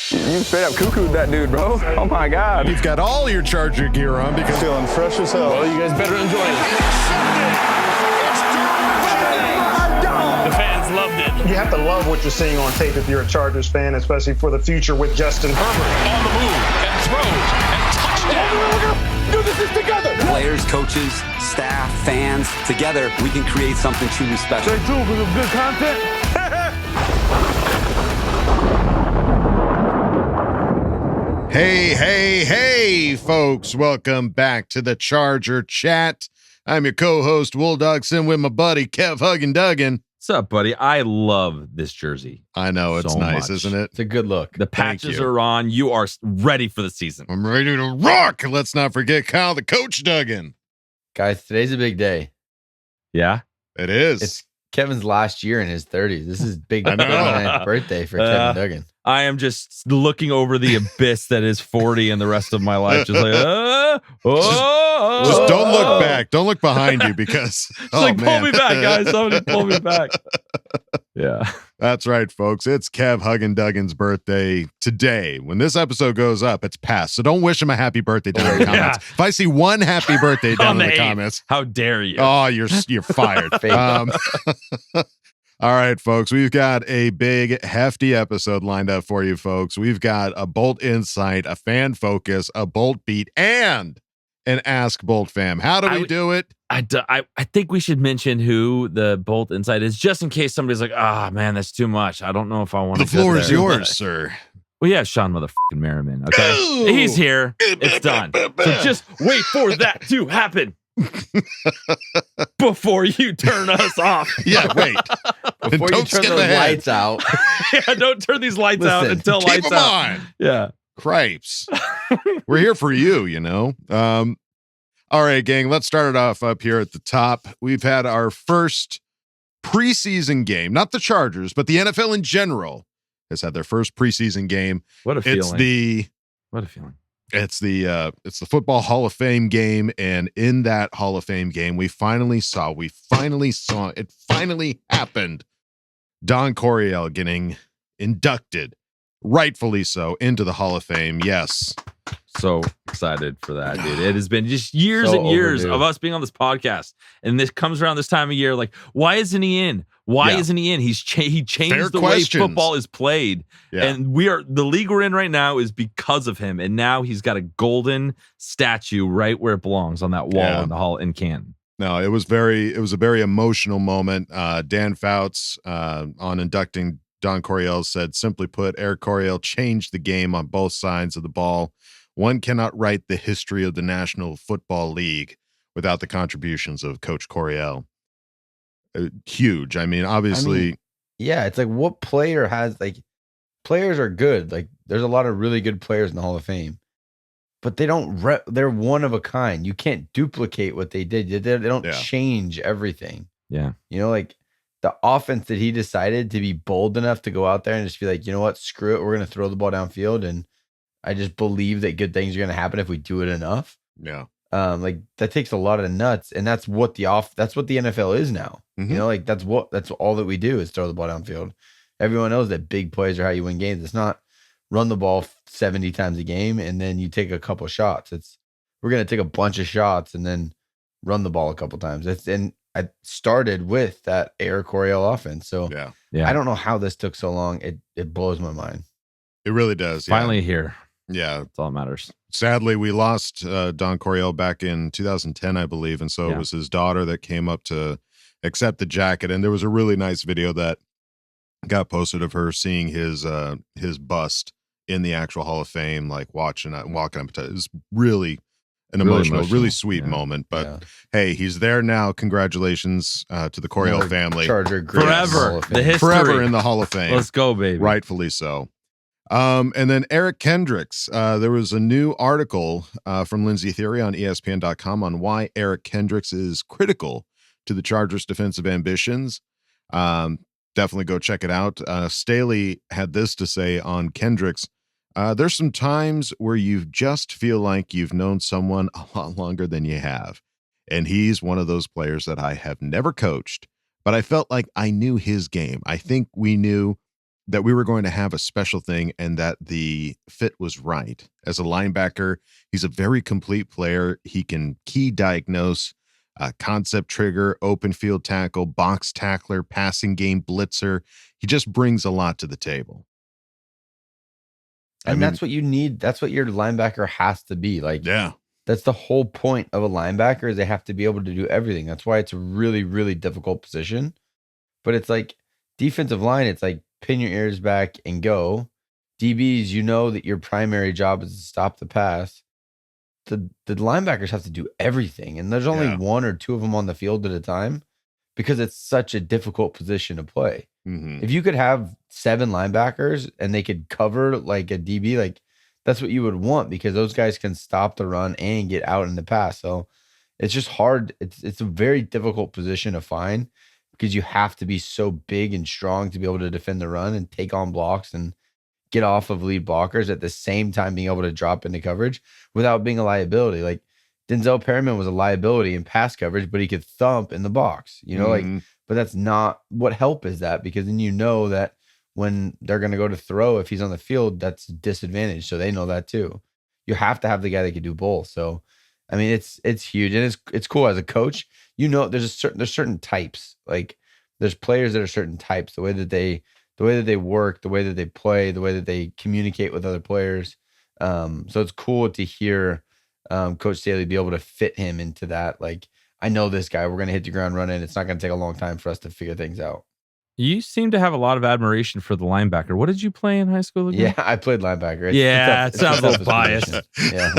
You straight up cuckooed that dude, bro. Oh my God. You've got all your Charger gear on because Feeling fresh as hell. Well, you guys better enjoy it. The fans loved it. You have to love what you're seeing on tape if you're a Chargers fan, especially for the future with Justin Herbert. On the move and throws and touchdown. Do this together. Players, coaches, staff, fans, together we can create something truly special. Stay tuned for some good content. Hey, folks. Welcome back to the Charger Chat. I'm your co-host, Wool Dogson, with my buddy, Kev Huggin Duggan. What's up, buddy? I love this jersey. I know, it's so nice, much. isn't it? It's a good look. The patches are on. You are ready for the season. I'm ready to rock. Let's not forget Kyle, the coach, Duggan. Guys, today's a big day. Yeah? It is. It's Kevin's last year in his 30s. This is big 39th birthday for Kevin Duggan. I am just looking over the abyss that is 40 and the rest of my life. Just like, just don't look back. Don't look behind you because pull me back, guys. Somebody pull me back. Yeah. That's right, folks. It's Kev Huggin Duggan's birthday today. When this episode goes up, it's past. So don't wish him a happy birthday down in the comments. If I see one happy birthday down in the comments, how dare you? Oh, you're fired. All right, folks, we've got a big, hefty episode lined up for you, folks. We've got a Bolt Insight, a fan focus, a Bolt Beat, and an Ask Boltfam. How do we do it? I think we should mention who the Bolt Insight is, just in case somebody's like, man, that's too much. I don't know if I want to. The floor is yours, sir. Well, yeah, Shawne motherfucking Merriman, okay? Ooh. He's here. It's done. So just wait for that to happen. Before you turn us off. Yeah, wait. Before you turn those lights out. Yeah, don't turn these lights out until keep lights them out. On. Yeah. Cripes. We're here for you, you know. All right, gang, let's start it off up here at the top. We've had our first preseason game, not the Chargers, but the NFL in general has had their first preseason game. What a feeling. What a feeling. It's the Football Hall of Fame game, and in that Hall of Fame game, we finally saw it finally happened. Don Coryell getting inducted, rightfully so, into the Hall of Fame. Yes. So excited for that, dude. It has been just years and years of us being on this podcast, and this comes around this time of year. Like, why isn't he in? Why isn't he in? He changed the way football is played, and the league we're in right now is because of him. And now he's got a golden statue right where it belongs on that wall in the hall in Canton. No, it was a very emotional moment. Dan Fouts on inducting Don Coryell said, simply put, Eric Coryell changed the game on both sides of the ball. One cannot write the history of the National Football League without the contributions of Coach Coryell. Huge. I mean, obviously. It's like what player has, like, players are good. Like, there's a lot of really good players in the Hall of Fame, but they're one of a kind. You can't duplicate what they did. They don't change everything. Yeah. You know, like the offense that he decided to be bold enough to go out there and just be like, you know what, screw it. We're going to throw the ball downfield. And I just believe that good things are going to happen if we do it enough. Yeah. Like that takes a lot of nuts, and that's what the NFL is now. Mm-hmm. You know, like that's all that we do is throw the ball downfield. Everyone knows that big plays are how you win games. It's not run the ball 70 times a game and then you take a couple shots. We're going to take a bunch of shots and then run the ball a couple times. And I started with that Eric Coryell offense. So I don't know how this took so long. It blows my mind. It really does. Finally here. Yeah. That's all that matters. Sadly, we lost Don Coryell back in 2010, I believe. And so it was his daughter that came up to accept the jacket. And there was a really nice video that got posted of her seeing his bust in the actual Hall of Fame, like walking up. It was really an emotional, really sweet moment. But hey, he's there now. Congratulations to the Coryell family. Charger forever, the history. Forever in the Hall of Fame. Let's go, baby. Rightfully so. And then Eric Kendricks, there was a new article from Lindsey Theory on ESPN.com on why Eric Kendricks is critical to the Chargers' defensive ambitions. Definitely go check it out. Staley had this to say on Kendricks. There's some times where you just feel like you've known someone a lot longer than you have. And he's one of those players that I have never coached, but I felt like I knew his game. I think we knew that we were going to have a special thing and that the fit was right. As a linebacker, he's a very complete player. He can key diagnose, concept trigger, open field tackle, box tackler, passing game blitzer. He just brings a lot to the table. And that's what you need. That's what your linebacker has to be. Like, yeah, that's the whole point of a linebacker, is they have to be able to do everything. That's why it's a really, really difficult position. But it's like defensive line, it's like pin your ears back and go. DBs, you know that your primary job is to stop the pass. The linebackers have to do everything. And there's only one or two of them on the field at a time because it's such a difficult position to play. Mm-hmm. If you could have 7 linebackers and they could cover like a DB, like that's what you would want, because those guys can stop the run and get out in the pass. So it's just hard. It's a very difficult position to find because you have to be so big and strong to be able to defend the run and take on blocks and get off of lead blockers at the same time being able to drop into coverage without being a liability. Like Denzel Perryman was a liability in pass coverage, but he could thump in the box, you know, like, but that's not what help is that, because then you know that when they're going to go to throw, if he's on the field, that's a disadvantage. So they know that too. You have to have the guy that can do both. So, I mean, it's huge, and it's cool as a coach. You know, there's certain types. Like there's players that are certain types. The way that they work, the way that they play, the way that they communicate with other players. So it's cool to hear Coach Staley be able to fit him into that. Like, I know this guy, we're going to hit the ground running. It's not going to take a long time for us to figure things out. You seem to have a lot of admiration for the linebacker. What did you play in high school again? Yeah, I played linebacker. It sounds a little biased. Yeah.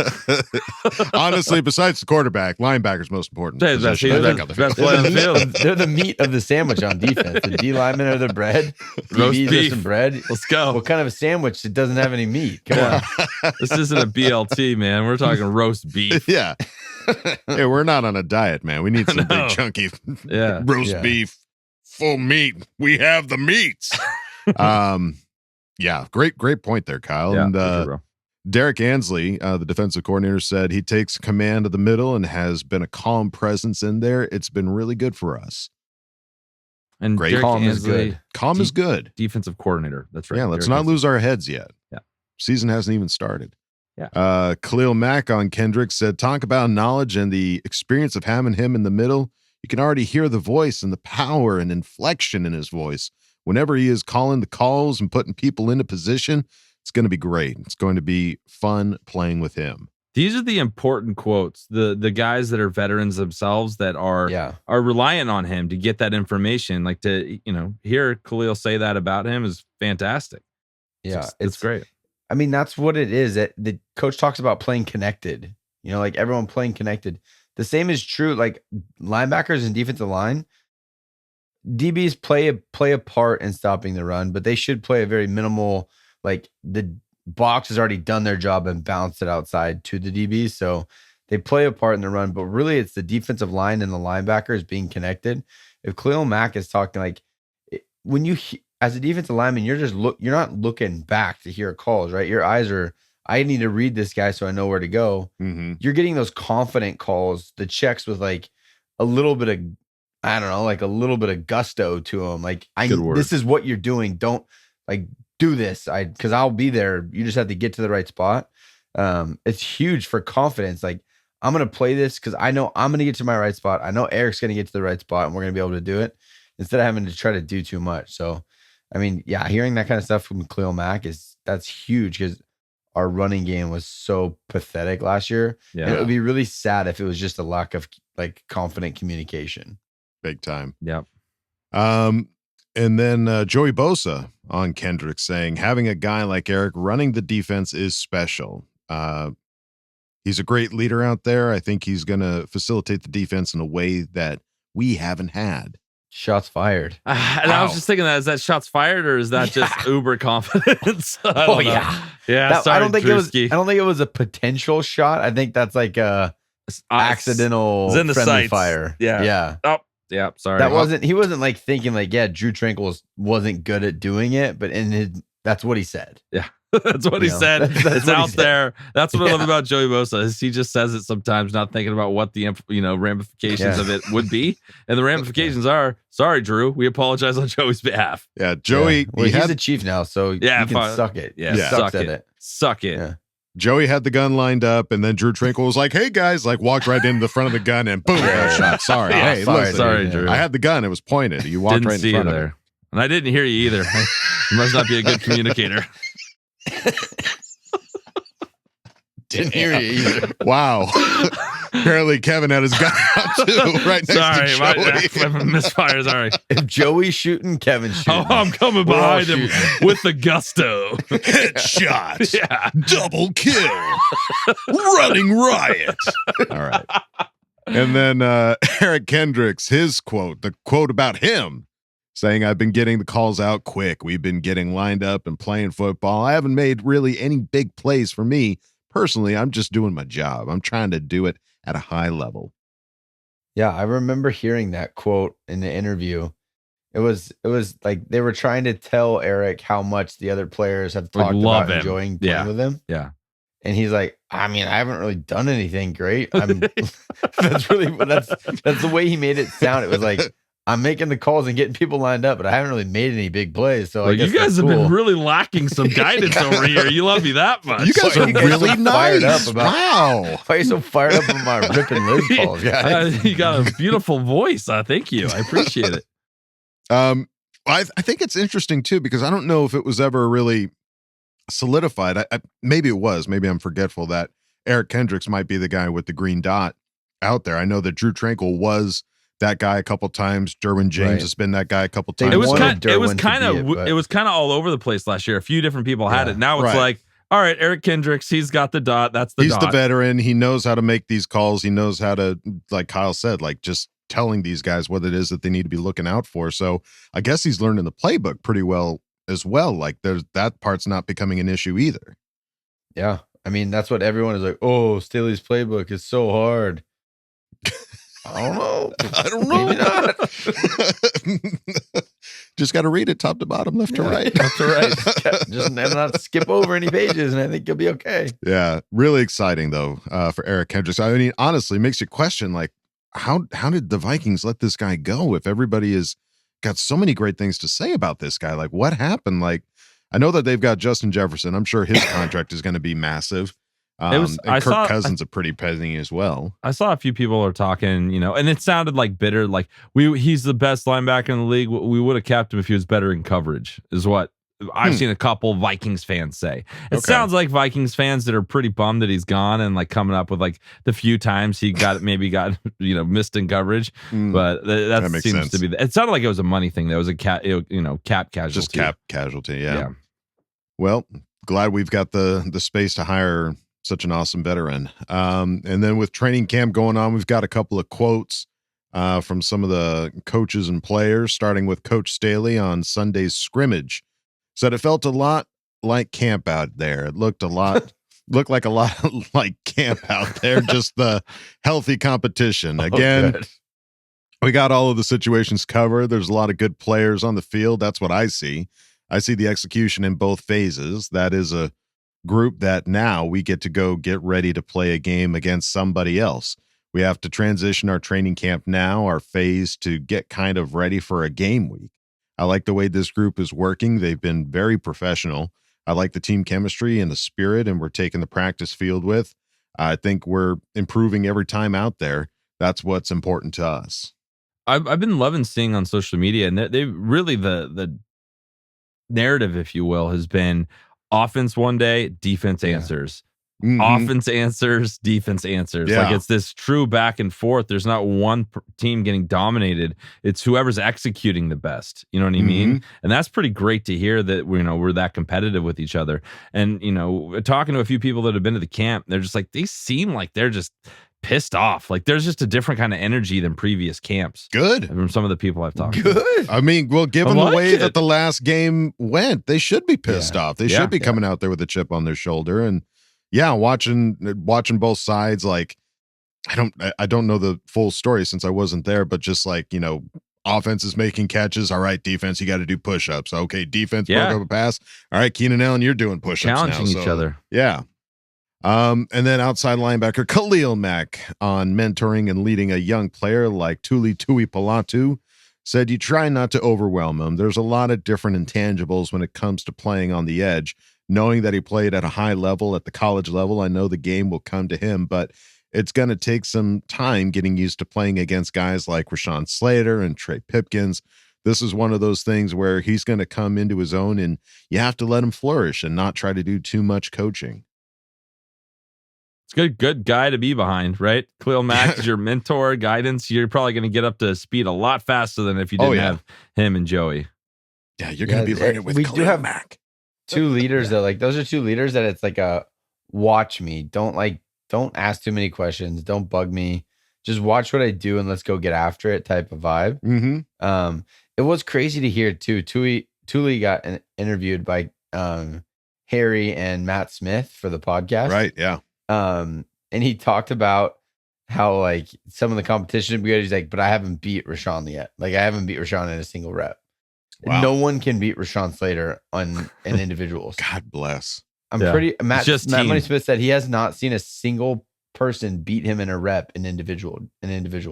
Honestly, besides the quarterback, linebacker's most important. Best play on the field. They're the meat of the sandwich on defense. The D linemen are the bread. Roast DBs beef. are some bread. Let's go. What kind of a sandwich that doesn't have any meat? Come on. This isn't a BLT, man. We're talking roast beef. Yeah. Hey, we're not on a diet, man. We need some big chunky roast beef. Full meat. We have the meats. Yeah, great point there, Kyle. Yeah, and sure, Derek Ansley, the defensive coordinator, said he takes command of the middle and has been a calm presence in there. It's been really good for us. And great. Derek Calm Ansley, is good. Calm is good. Defensive coordinator. That's right. Yeah, let's Derek not lose our heads yet. Yeah. Season hasn't even started. Yeah. Khalil Mack on Kendricks said, talk about knowledge and the experience of having him in the middle. You can already hear the voice and the power and inflection in his voice. Whenever he is calling the calls and putting people into position, it's going to be great. It's going to be fun playing with him. These are the important quotes. The guys that are veterans themselves that are reliant on him to get that information. Like to, hear Khalil say that about him is fantastic. Yeah, it's great. I mean, that's what it is. That the coach talks about playing connected. Like everyone playing connected. The same is true, like linebackers and defensive line. DBs play a part in stopping the run, but they should play a very minimal, like the box has already done their job and bounced it outside to the DBs. So they play a part in the run, but really it's the defensive line and the linebackers being connected. If Khalil Mack is talking, like when you, as a defensive lineman, you're not looking back to hear calls, right? Your eyes are, I need to read this guy so I know where to go. Mm-hmm. You're getting those confident calls, the checks with like a little bit of, I don't know, like a little bit of gusto to them. Like, this is what you're doing. Don't like do this. Cause I'll be there. You just have to get to the right spot. It's huge for confidence. Like I'm going to play this cause I know I'm going to get to my right spot. I know Eric's going to get to the right spot and we're going to be able to do it instead of having to try to do too much. So, I mean, yeah, hearing that kind of stuff from Khalil Mack that's huge because our running game was so pathetic last year. Yeah. And it would be really sad if it was just a lack of like confident communication. Big time. Yep. And then Joey Bosa on Kendricks saying, having a guy like Eric running the defense is special. He's a great leader out there. I think he's going to facilitate the defense in a way that we haven't had. Shots fired. And I was just thinking is that shots fired or is that just uber confidence? Yeah. Sorry, I don't think Drewski. I don't think it was a potential shot. I think that's like a accidental in the friendly sights. Fire. Yeah. Oh, yeah. Sorry. He wasn't like thinking like, Drew Tranquill wasn't good at doing it, but that's what he said. Yeah. That's what he said. That's it's what out he said. there. That's what I love about Joey Bosa is he just says it sometimes, not thinking about what the ramifications of it would be. And the ramifications are, sorry, Drew, we apologize on Joey's behalf. Yeah, Joey. Well, he's the chief now, so he can suck it. Yeah, sucks suck at it. Suck it. Yeah. Joey had the gun lined up, and then Drew Tranquil was like, "Hey guys!" Like walked right into the front of the gun, and boom, got shot. Sorry, hey, listen, sorry, Drew. I had the gun; it was pointed. You walked Didn't right see in front you of there, it. and I didn't hear you either. You must not be a good communicator. Didn't hear you either. Wow. Apparently, Kevin had his gun out too, right next Sorry, to Joey. my misfire. Sorry. If Joey's shooting, Kevin's shooting. Oh, I'm coming We're all behind him shooting. with the gusto. Headshot. Yeah. Double kill. Running riot. All right. And then Eric Kendricks, his quote, the quote about him, saying, "I've been getting the calls out quick. We've been getting lined up and playing football. I haven't made really any big plays for me. Personally, I'm just doing my job. I'm trying to do it at a high level." Yeah, I remember hearing that quote in the interview. It was like they were trying to tell Eric how much the other players have talked about enjoying playing with him. Yeah. And he's like, I mean, I haven't really done anything great. That's the way he made it sound. It was like, I'm making the calls and getting people lined up, but I haven't really made any big plays. So I guess you guys have cool. been really lacking some guidance over here. You love me that much. You guys are really fired nice. up about. Wow. Why are you so fired up about my Rip and Liz calls, guys? You got a beautiful voice. Thank you. I appreciate it. I think it's interesting too, because I don't know if it was ever really solidified. Maybe it was. Maybe I'm forgetful that Eric Kendricks might be the guy with the green dot out there. I know that Drew Tranquil was that guy a couple times. Derwin James has been that guy a couple times. It was kind of all over the place last year. A few different people had it. Now it's like, all right, Eric Kendricks, he's got the dot. He's the veteran. He knows how to make these calls. He knows how to, like Kyle said, like just telling these guys what it is that they need to be looking out for. So I guess he's learning the playbook pretty well as well. Like that part's not becoming an issue either. Yeah. I mean, that's what everyone is like, oh, Staley's playbook is so hard. I don't know. Maybe not. Just got to read it top to bottom, left to right. Left to right. Just not skip over any pages, and I think you'll be okay. Yeah. Really exciting, though, for Eric Kendricks. I mean, honestly, makes you question, like, how did the Vikings let this guy go if everybody has got so many great things to say about this guy? Like, what happened? Like, I know that they've got Justin Jefferson. I'm sure his contract is going to be massive. And Kirk Cousins a pretty penny as well. I saw a few people are talking, and it sounded like bitter. Like he's the best linebacker in the league. We would have kept him if he was better in coverage, is what I've seen a couple Vikings fans say. It sounds like Vikings fans that are pretty bummed that he's gone and like coming up with like the few times he got missed in coverage. But that makes seems sense. to be. It sounded like it was a money thing. That was a cap casualty. Just cap casualty. Yeah. Well, glad we've got the space to hire such an awesome veteran. And then with training camp going on, we've got a couple of quotes from some of the coaches and players, starting with Coach Staley on Sunday's scrimmage. Said it felt a lot like camp out there. It looked like a lot like camp out there, just the healthy competition. Again, we got all of the situations covered. There's a lot of good players on the field. That's what I see. I see the execution in both phases. That is a group that now we get to go get ready to play a game against somebody else. We have to transition our training camp now, our phase, to get kind of ready for a game week. I like the way this group is working. They've been very professional. I like the team chemistry and the spirit, and we're taking the practice field with. I think we're improving every time out there. That's what's important to us. I've been loving seeing on social media, and they really the narrative, if you will, has been offense one day, defense answers. Offense answers, defense answers. Like it's this true back and forth. There's not one team getting dominated. It's whoever's executing the best. You know what I mean? And that's pretty great to hear that we're that competitive with each other. And talking to a few people that have been to the camp, they're just like, they seem like they're just pissed off. Like there's just a different kind of energy than previous camps. Good. From some of the people I've talked to. Good. I mean, well, given the way that the last game went, they should be pissed off. They should be coming out there with a chip on their shoulder. And watching both sides, like I don't know the full story since I wasn't there, but just like, Offense is making catches. All right, defense, you got to do push-ups. Okay, defense, broke up a pass. All right, Keenan Allen, you're doing push-ups challenging now, each other. Yeah. And then outside linebacker Khalil Mack on mentoring and leading a young player like Tuli Tuipolatu said you try not to overwhelm him. There's a lot of different intangibles when it comes to playing on the edge. Knowing that he played at a high level, at the college level, I know the game will come to him, but it's going to take some time getting used to playing against guys like Rashawn Slater and Trey Pipkins. This is one of those things where he's going to come into his own, and you have to let him flourish and not try to do too much coaching. It's a good guy to be behind, right? Khalil Mack is your mentor, guidance. You're probably going to get up to speed a lot faster than if you didn't have him and Joey. Yeah, you're going to be learning with we Khalil do have Mack. Two leaders that like, those are two leaders that it's like a watch me. Don't ask too many questions. Don't bug me. Just watch what I do and let's go get after it type of vibe. Mm-hmm. It was crazy to hear too. Tuli got interviewed by Harry and Matt Smith for the podcast. Right. Yeah. And he talked about how like some of the competition would be good. He's like, but I haven't beat Rashawn yet. Like I haven't beat Rashawn in a single rep. Wow. No one can beat Rashawn Slater in individuals. God bless. Matt Money Smith said he has not seen a single person beat him in a rep in individual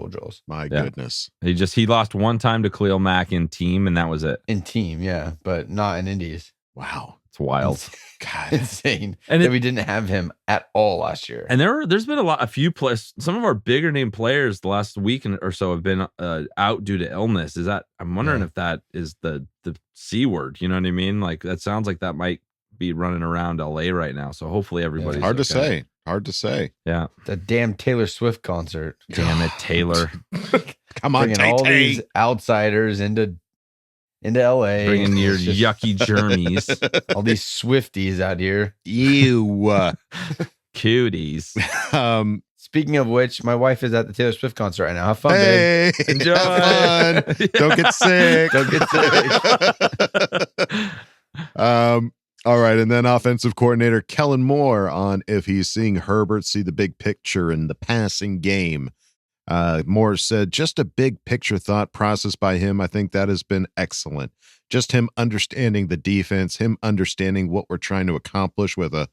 drills. My goodness. He lost one time to Khalil Mack in team, and that was it. In team, yeah, but not in indies. Wow. It's wild. God, insane. And that we didn't have him at all last year. And there's been a few players. Some of our bigger name players the last week or so have been out due to illness. I'm wondering if that is the C word. You know what I mean? Like that sounds like that might be running around LA right now. So hopefully everybody's hard to say. Yeah. The damn Taylor Swift concert. Damn it, Taylor. Come on, bringing all these outsiders into LA. Bringing your yucky germies. All these Swifties out here. Ew. Cuties. Speaking of which, my wife is at the Taylor Swift concert right now. Have fun, babe. Enjoy. Have fun. Don't get sick. Don't get sick. All right, and then offensive coordinator Kellen Moore on if he's seeing Herbert see the big picture in the passing game. Moore said, just a big picture thought process by him. I think that has been excellent. Just him understanding the defense, him understanding what we're trying to accomplish with a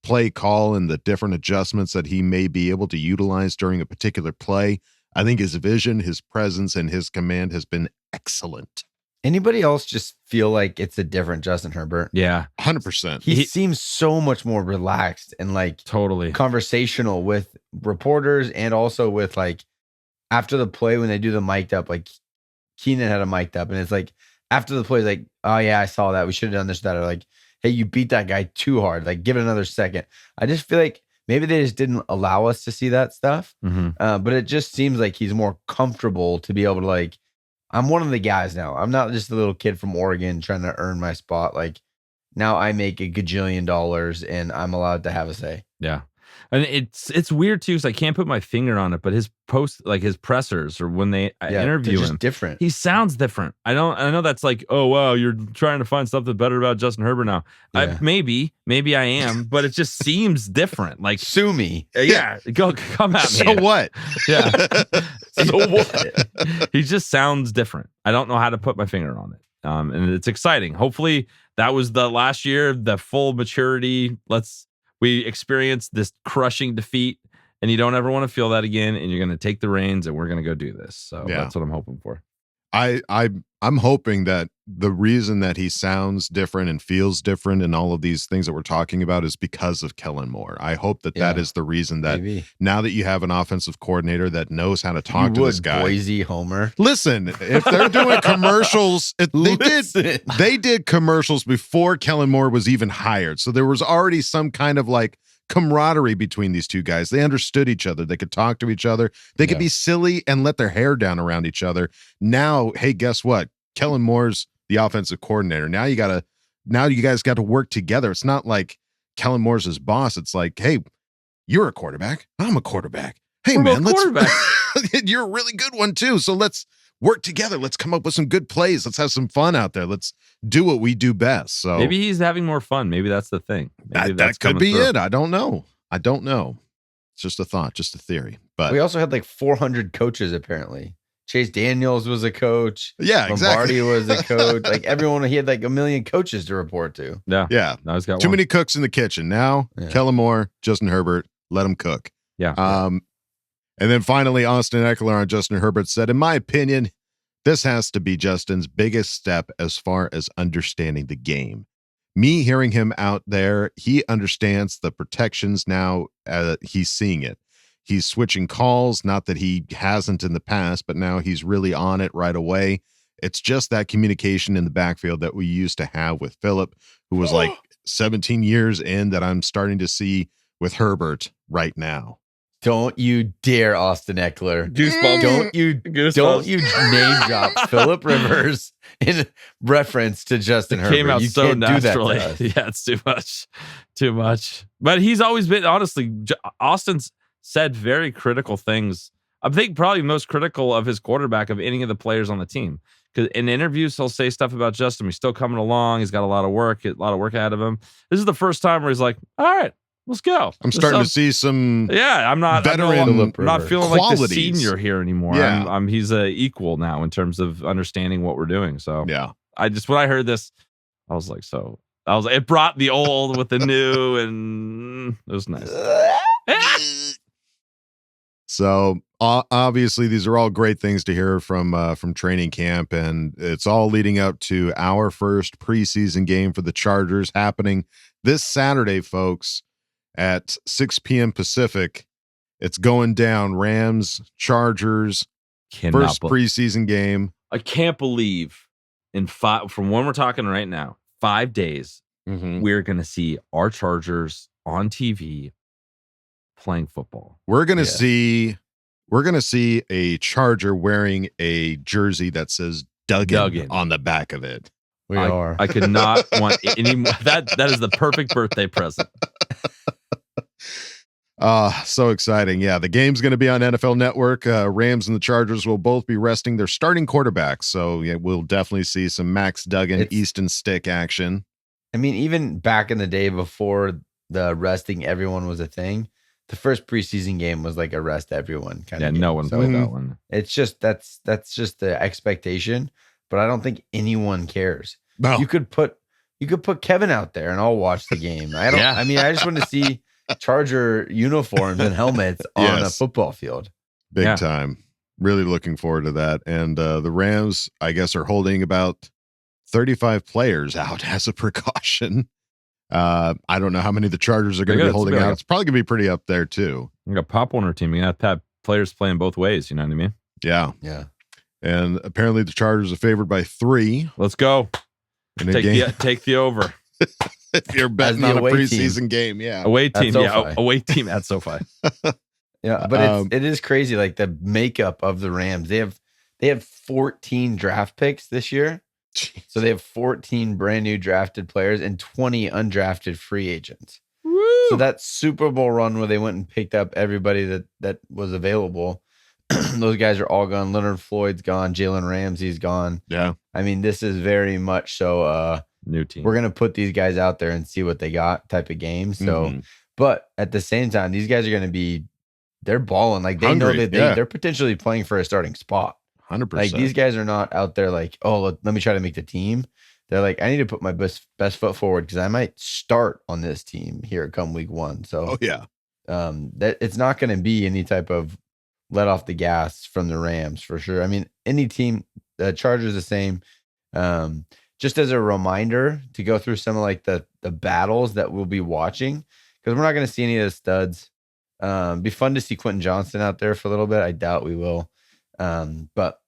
play call and the different adjustments that he may be able to utilize during a particular play. I think his vision, his presence, and his command has been excellent. Anybody else just feel like it's a different Justin Herbert? Yeah. 100%. He seems so much more relaxed and like totally conversational with reporters and also with like after the play when they do the mic'd up, like Keenan had a mic'd up and it's like after the play, it's like, oh yeah, I saw that. We should have done this, that. Or like, hey, you beat that guy too hard. Like give it another second. I just feel like maybe they just didn't allow us to see that stuff. Mm-hmm. But it just seems like he's more comfortable to be able to like, I'm one of the guys now. I'm not just a little kid from Oregon trying to earn my spot. Like now I make $1 gajillion and I'm allowed to have a say. Yeah. And it's weird too, because I can't put my finger on it, but his his pressers or when they interview him, different. He sounds different. I know that's like, oh wow, you're trying to find something better about Justin Herbert now. Yeah. Maybe I am, but it just seems different. Like sue me. Yeah, come at me. So what? Yeah. So what? He just sounds different. I don't know how to put my finger on it. And it's exciting. Hopefully that was the last year, the full maturity. We experienced this crushing defeat, and you don't ever want to feel that again. And you're going to take the reins, and we're going to go do this. So that's what I'm hoping for. I'm hoping that the reason that he sounds different and feels different and all of these things that we're talking about is because of Kellen Moore. I hope that is the reason that now that you have an offensive coordinator that knows how to talk to this guy. Boise Homer. Listen, if they're doing commercials, they did commercials before Kellen Moore was even hired. So there was already some kind of like camaraderie between these two guys. They understood each other. They could talk to each other. They could be silly and let their hair down around each other. Now, hey, guess what? Kellen Moore's the offensive coordinator. Now you guys got to work together. It's not like Kellen Moore's his boss. It's like, hey, you're a quarterback. I'm a quarterback. Hey, man, you're a really good one too. So let's work together. Let's come up with some good plays. Let's have some fun out there. Let's do what we do best. So maybe he's having more fun. Maybe that's the thing. That could be it. I don't know. It's just a thought, just a theory. But we also had like 400 coaches apparently Chase Daniels was a coach. Yeah, Lombardi exactly. was a coach. Like everyone, he had like a million coaches to report to. Yeah. Now he's got Too one. many cooks in the kitchen. Now, Kellen Moore, Justin Herbert, let them cook. Yeah. And then finally, Austin Eckler on Justin Herbert said, in my opinion, this has to be Justin's biggest step as far as understanding the game. Me hearing him out there, he understands the protections now. He's seeing it. He's switching calls, not that he hasn't in the past, but now he's really on it right away. It's just that communication in the backfield that we used to have with Phillip, who was like 17 years in, that I'm starting to see with Herbert right now. Don't you dare, Austin Eckler. Goosebumps. Don't you name drop Phillip Rivers in reference to Justin Herbert. Came out you so can't naturally. do that to us. Yeah, it's too much. But he's always been, honestly, Austin's said very critical things. I think probably most critical of his quarterback of any of the players on the team. Because in interviews, he'll say stuff about Justin. He's still coming along. He's got a lot of work ahead of him. This is the first time where he's like, all right, let's go. I'm starting to see some I'm not veteran I'm not feeling qualities. like the senior here anymore. Yeah. He's a equal now in terms of understanding what we're doing. So yeah. when I heard this, I was like, it brought the old with the new, and it was nice. So obviously, these are all great things to hear from training camp, and it's all leading up to our first preseason game for the Chargers happening this Saturday, folks, at 6 p.m. Pacific. It's going down. Rams, Chargers, first preseason game. I can't believe from when we're talking right now, 5 days, we're going to see our Chargers on TV playing football. We're going to see a Charger wearing a jersey that says Duggan on the back of it. I could not want any more. That is the perfect birthday present. So exciting. Yeah, the game's going to be on NFL Network. Rams and the Chargers will both be resting their starting quarterbacks. So yeah, we'll definitely see some Max Duggan, Easton Stick action. I mean, even back in the day before the resting everyone was a thing, the first preseason game was like a rest everyone kind of game. No one played that one. It's just that's just the expectation, but I don't think anyone cares. No. You could put Kevin out there and I'll watch the game. I mean, I just want to see Charger uniforms and helmets on a football field. Big time. Really looking forward to that. And the Rams, I guess, are holding about 35 players out as a precaution. I don't know how many the Chargers are going to be holding out. It's probably going to be pretty up there too. You got Pop Warner team. You got to have players playing both ways. You know what I mean? Yeah. Yeah. And apparently the Chargers are favored by 3. Let's go. Take the over. If you're betting on a preseason game, away team, away team at SoFi. Yeah, but it is crazy. Like the makeup of the Rams, they have 14 draft picks this year. Jeez. So they have 14 brand new drafted players and 20 undrafted free agents. Woo! So that Super Bowl run where they went and picked up everybody that was available, those guys are all gone. Leonard Floyd's gone. Jalen Ramsey's gone. Yeah. I mean, this is very much so new team. We're going to put these guys out there and see what they got type of game. So, but at the same time, these guys are going to be, they're balling. Like they know that they're potentially playing for a starting spot. 100%. Like these guys are not out there like, oh, let me try to make the team. They're like, I need to put my best foot forward because I might start on this team here come week 1. So, that it's not going to be any type of let off the gas from the Rams for sure. I mean, any team, the Chargers the same. Just as a reminder to go through some of like the battles that we'll be watching because we're not going to see any of the studs. Be fun to see Quentin Johnston out there for a little bit. I doubt we will. But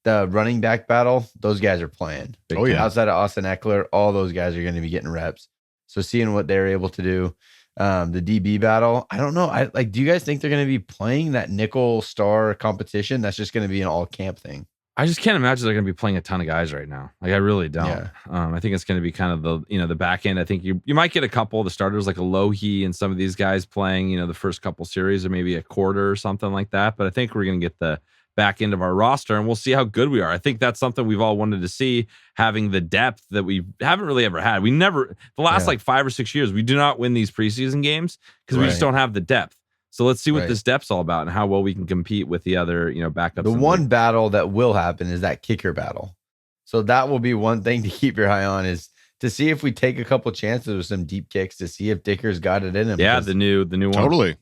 the running back battle, those guys are playing. Outside of Austin Eckler, all those guys are going to be getting reps. So seeing what they're able to do. The DB battle, I don't know. Do you guys think they're going to be playing that nickel star competition? That's just going to be an all camp thing. I just can't imagine they're going to be playing a ton of guys right now. Like I really don't. Yeah. I think it's going to be kind of the back end. I think you might get a couple of the starters like a Lohi and some of these guys playing, the first couple series or maybe a quarter or something like that. But I think we're going to get the back end of our roster and we'll see how good we are. I think that's something we've all wanted to see, having the depth that we haven't really ever had. The last like 5 or 6 years, we do not win these preseason games because we just don't have the depth. So let's see what Right. this depth's all about and how well we can compete with the other, backups. The one battle that will happen is that kicker battle. So that will be one thing to keep your eye on, is to see if we take a couple chances with some deep kicks to see if Dicker's got it in him. Yeah, the new one. Totally.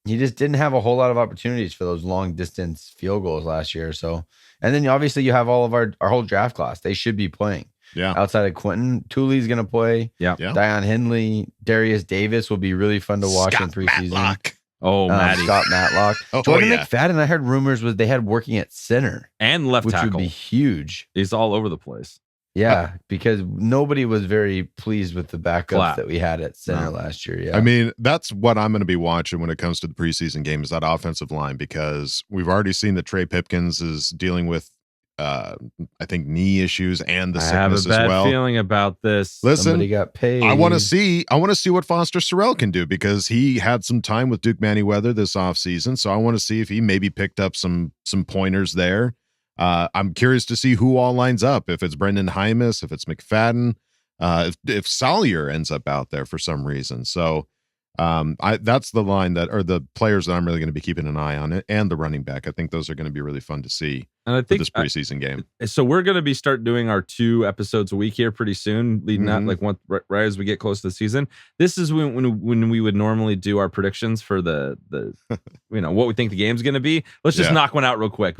He just didn't have a whole lot of opportunities for those long distance field goals last year. So, and then obviously you have all of our whole draft class. They should be playing. Yeah. Outside of Quentin, Tooley's going to play. Yeah. Dion Henley, Darius Davis will be really fun to watch in preseason. Matlock. Oh, Matty. Scott Matlock. Oh, Jordan yeah. McFadden, I heard rumors was they had working at center, And left which tackle. would be huge. He's all over the place. Yeah, because nobody was very pleased with the backups Flat. that we had at center last year. Yeah. I mean, that's what I'm going to be watching when it comes to the preseason game, is that offensive line, because we've already seen that Trey Pipkins is dealing with, I think, knee issues and the I have a sickness as bad well. feeling about this. Listen, somebody got paid. I want to see what Foster Sorrell can do, because he had some time with Duke Manyweather this offseason. So I want to see if he maybe picked up some pointers there. I'm curious to see who all lines up, if it's Brendan Hymas, if it's McFadden, if Salyer ends up out there for some reason. So that's the line or the players that I'm really going to be keeping an eye on, and the running back. I think those are going to be really fun to see And I for think this preseason game. So we're going to start doing our 2 episodes a week here pretty soon, leading out right as we get close to the season. This is when we would normally do our predictions for the what we think the game's going to be. Let's just knock one out real quick.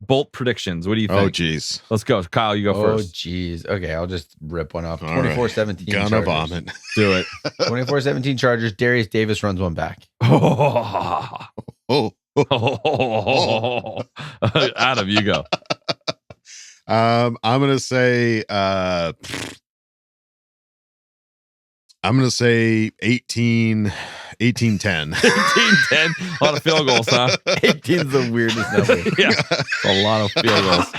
Bolt predictions. What do you think? Oh, geez. Let's go. Kyle, you go first. Oh, geez. Okay, I'll just rip one off. All right. 24-17 Gonna Chargers. vomit. Do it. 24-17 Chargers. Darius Davis runs one back. Oh. Adam, you go. I'm gonna say 18-10. 18-10. A lot of field goals, huh? 18's the weirdest number. Yeah. A lot of field goals.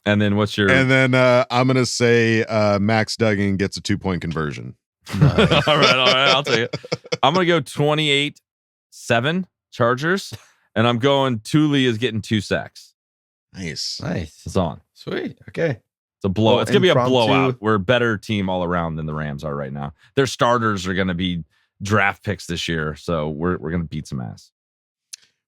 And then what's your And then I'm gonna say Max Duggan gets a 2-point conversion. All right, I'll take it. I'm gonna go 28-7 Chargers, and I'm going Thule is getting 2 sacks. Nice. Nice. It's on. Sweet. Okay. It's a blow. Well, It's gonna be a impromptu- blowout. We're a better team all around than the Rams are right now. Their starters are gonna be draft picks this year, so we're gonna beat some ass.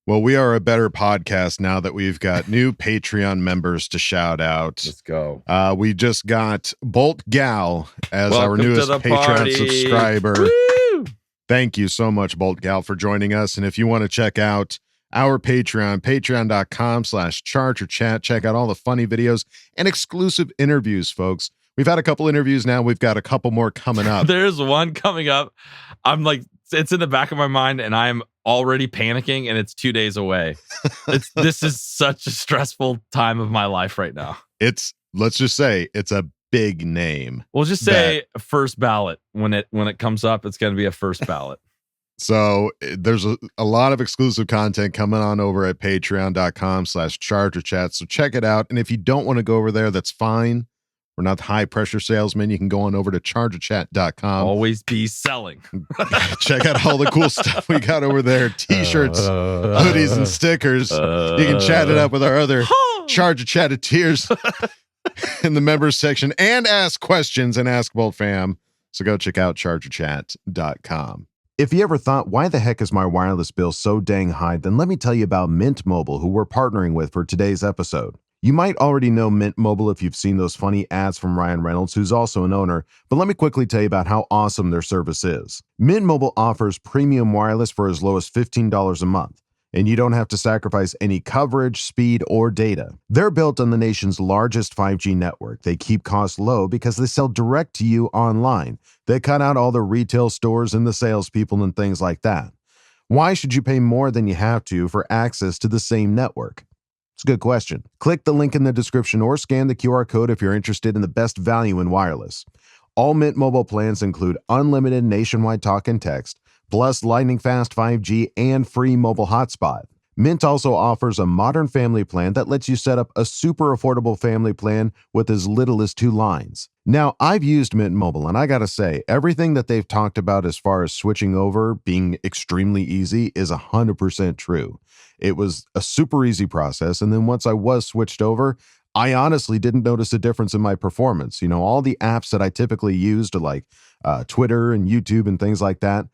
Well, we are a better podcast now that we've got new Patreon members to shout out. Let's go. We just got Bolt Gal as Welcome our to newest the Patreon party. subscriber. Woo! Thank you so much, Bolt Gal, for joining us. And if you want to check out our Patreon, patreon.com/Charger Chat, check out all the funny videos and exclusive interviews, folks. We've had a couple interviews now. We've got a couple more coming up. There's one coming up. I'm like, it's in the back of my mind, and I'm already panicking, and it's 2 days away. This is such a stressful time of my life right now. Let's just say it's a big name. We'll just say first ballot when it comes up. It's going to be a first ballot. So there's a lot of exclusive content coming on over at patreon.com/Charger Chat. So check it out. And if you don't want to go over there, that's fine. We're not the high pressure salesmen. You can go on over to chargerchat.com. Always be selling. Check out all the cool stuff we got over there. T-shirts, hoodies, and stickers. You can chat it up with our other Charger Chatteteers in the members section, and ask questions and Ask Boltfam. So go check out chargerchat.com. If you ever thought, why the heck is my wireless bill so dang high, then let me tell you about Mint Mobile, who we're partnering with for today's episode. You might already know Mint Mobile if you've seen those funny ads from Ryan Reynolds, who's also an owner, but let me quickly tell you about how awesome their service is. Mint Mobile offers premium wireless for as low as $15 a month, and you don't have to sacrifice any coverage, speed, or data. They're built on the nation's largest 5G network. They keep costs low because they sell direct to you online. They cut out all the retail stores and the salespeople and things like that. Why should you pay more than you have to for access to the same network? It's a good question. Click the link in the description or scan the QR code if you're interested in the best value in wireless. All Mint Mobile plans include unlimited nationwide talk and text, plus lightning fast 5G and free mobile hotspot. Mint also offers a modern family plan that lets you set up a super affordable family plan with as little as 2 lines. Now, I've used Mint Mobile, and I gotta say, everything that they've talked about as far as switching over being extremely easy is 100% true. It was a super easy process, and then once I was switched over, I honestly didn't notice a difference in my performance. You know, all the apps that I typically used, like Twitter and YouTube and things like that,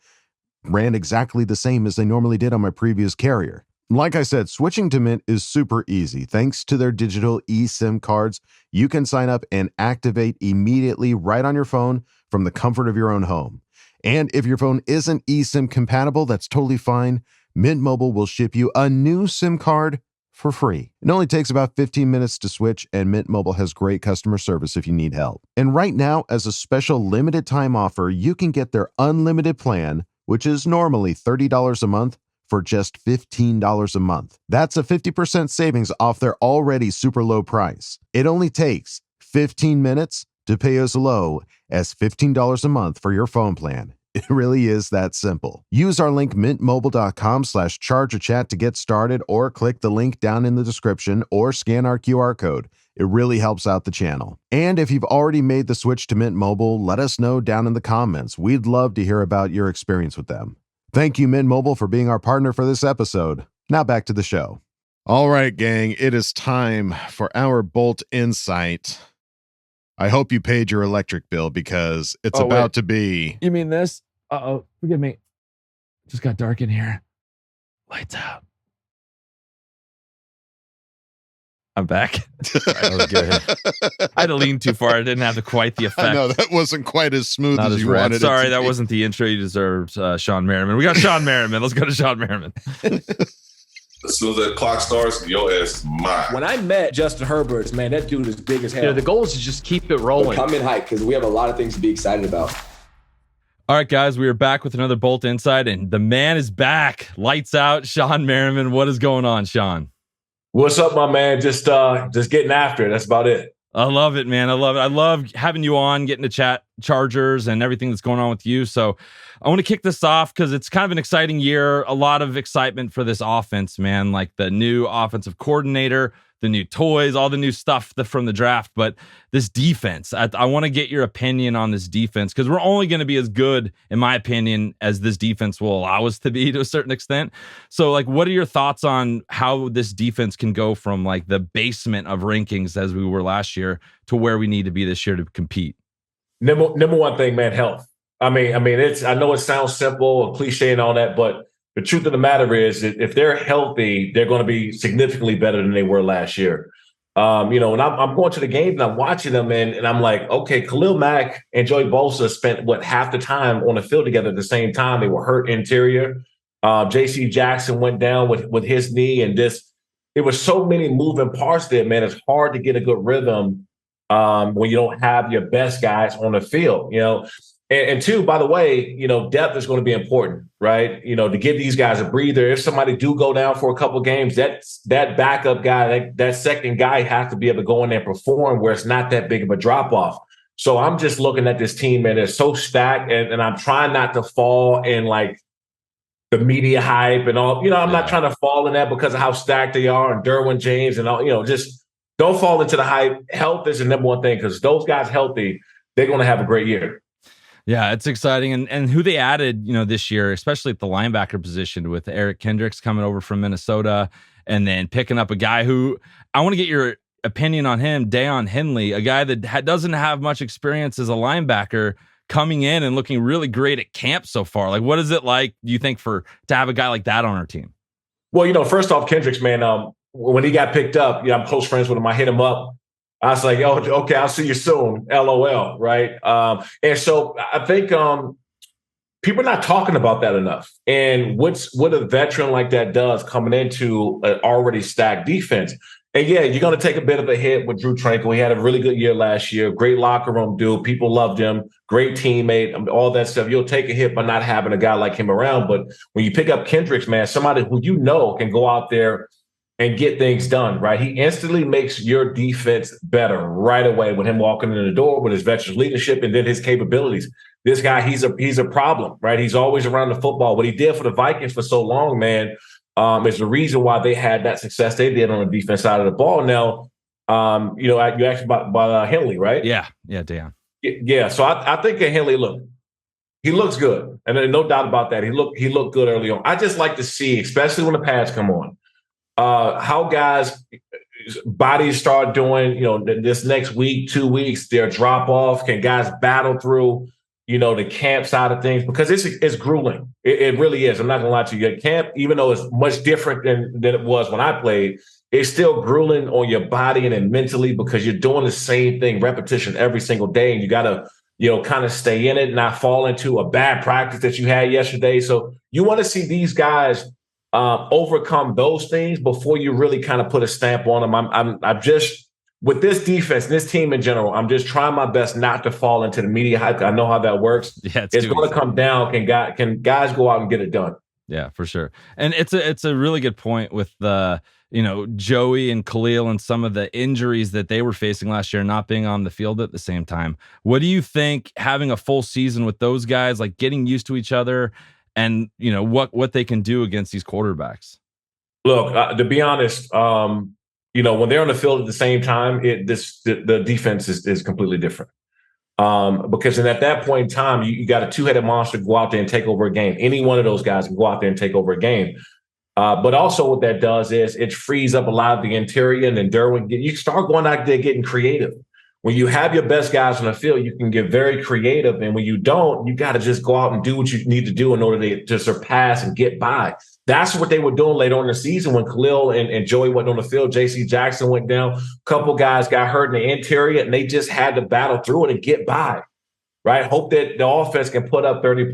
ran exactly the same as they normally did on my previous carrier. Like I said, switching to Mint is super easy. Thanks to their digital eSIM cards, you can sign up and activate immediately right on your phone from the comfort of your own home. And if your phone isn't eSIM compatible, that's totally fine. Mint Mobile will ship you a new SIM card for free. It only takes about 15 minutes to switch, and Mint Mobile has great customer service if you need help. And right now, as a special limited time offer, you can get their unlimited plan, which is normally $30 a month, for just $15 a month. That's a 50% savings off their already super low price. It only takes 15 minutes to pay as low as $15 a month for your phone plan. It really is that simple. Use our link mintmobile.com/chargerchat to get started, or click the link down in the description, or scan our QR code. It really helps out the channel. And if you've already made the switch to Mint Mobile, let us know down in the comments. We'd love to hear about your experience with them. Thank you, Mint Mobile, for being our partner for this episode. Now back to the show. All right, gang, it is time for our Bolt Insight. I hope you paid your electric bill, because it's about to be... You mean this? Uh-oh, forgive me. Just got dark in here. Lights out. I'm back. That was good. I had to lean too far. I didn't have quite the effect. No, that wasn't quite as smooth Not as you red. wanted it Sorry, to that be. wasn't the intro you deserved, Shawne Merriman. We got Shawne Merriman. Let's go to Shawne Merriman. As soon as that clock starts, your ass is mine. When I met Justin Herbert, man, that dude is big as hell. You know, the goal is to just keep it rolling. Come in hype, because we have a lot of things to be excited about. All right, guys, we are back with another Bolt Insight, and the man is back. Lights out. Shawne Merriman. What is going on, Shawne? What's up, my man? Just getting after it. That's about it. I love it, man. I love it. I love having you on, getting to chat Chargers and everything that's going on with you. So I want to kick this off because it's kind of an exciting year. A lot of excitement for this offense, man. Like the new offensive coordinator, the new toys, all the new stuff from the draft. But this defense, I want to get your opinion on this defense, because we're only going to be as good, in my opinion, as this defense will allow us to be to a certain extent. So, like, what are your thoughts on how this defense can go from like the basement of rankings as we were last year to where we need to be this year to compete? Number one thing, man, health. I mean, I know it sounds simple and cliche and all that, but the truth of the matter is, if they're healthy, they're going to be significantly better than they were last year. And I'm going to the game and I'm watching them, and I'm like, okay, Khalil Mack and Joey Bosa spent half the time on the field together at the same time. They were hurt interior. J.C. Jackson went down with his knee, and it was so many moving parts there, man. It's hard to get a good rhythm when you don't have your best guys on the field, And two, by the way, depth is going to be important, right? To give these guys a breather. If somebody do go down for a couple of games, that backup guy, that second guy has to be able to go in there and perform where it's not that big of a drop off. So I'm just looking at this team, man. They're so stacked, and I'm trying not to fall in like the media hype and all. I'm not trying to fall in that because of how stacked they are, and Derwin James and all. Just don't fall into the hype. Health is the number one thing, because those guys healthy, they're going to have a great year. Yeah, it's exciting. And who they added, this year, especially at the linebacker position with Eric Kendricks coming over from Minnesota, and then picking up a guy who I want to get your opinion on him, Deion Henley, a guy that doesn't have much experience as a linebacker, coming in and looking really great at camp so far. Like, what is it like, do you think, to have a guy like that on our team? Well, first off, Kendricks, man, when he got picked up, I'm close friends with him. I hit him up. I was like, oh, okay, I'll see you soon. LOL, right? And so I think people are not talking about that enough. And what a veteran like that does coming into an already stacked defense. And yeah, you're going to take a bit of a hit with Drew Tranquil. He had a really good year last year. Great locker room dude. People loved him. Great teammate. All that stuff. You'll take a hit by not having a guy like him around. But when you pick up Kendricks, man, somebody who can go out there and get things done, right? He instantly makes your defense better right away with him walking in the door, with his veteran leadership, and then his capabilities. This guy, he's a problem, right? He's always around the football. What he did for the Vikings for so long, man, is the reason why they had that success they did on the defense side of the ball. Now, you asked about Henley, right? Yeah, Deion. Yeah, so I think Henley, he looks good, and no doubt about that. He looked good early on. I just like to see, especially when the pads come on, how guys' bodies start doing, this next week, 2 weeks, their drop off. Can guys battle through? the camp side of things, because it's grueling. It really is. I'm not gonna lie to you. Camp, even though it's much different than it was when I played, it's still grueling on your body and then mentally, because you're doing the same thing, repetition every single day, and you gotta, kind of stay in it, not fall into a bad practice that you had yesterday. So you want to see these guys overcome those things before you really kind of put a stamp on them. I'm just, with this defense, this team in general, I'm just trying my best not to fall into the media hype. I know how that works. Yeah, it's going to come down. Can guys go out and get it done? Yeah, for sure. And it's a really good point with the, Joey and Khalil and some of the injuries that they were facing last year, not being on the field at the same time. What do you think having a full season with those guys, like getting used to each other and, what they can do against these quarterbacks? Look, to be honest, when they're on the field at the same time, the defense is completely different. Because at that point in time, you got a two-headed monster go out there and take over a game. Any one of those guys can go out there and take over a game. But also what that does is it frees up a lot of the interior, and then Derwin, you start going out there getting creative. When you have your best guys on the field, you can get very creative. And when you don't, you got to just go out and do what you need to do in order to surpass and get by. That's what they were doing later on in the season when Khalil and Joey went on the field. J.C. Jackson went down. A couple guys got hurt in the interior, and they just had to battle through it and get by, right? Hope that the offense can put up 30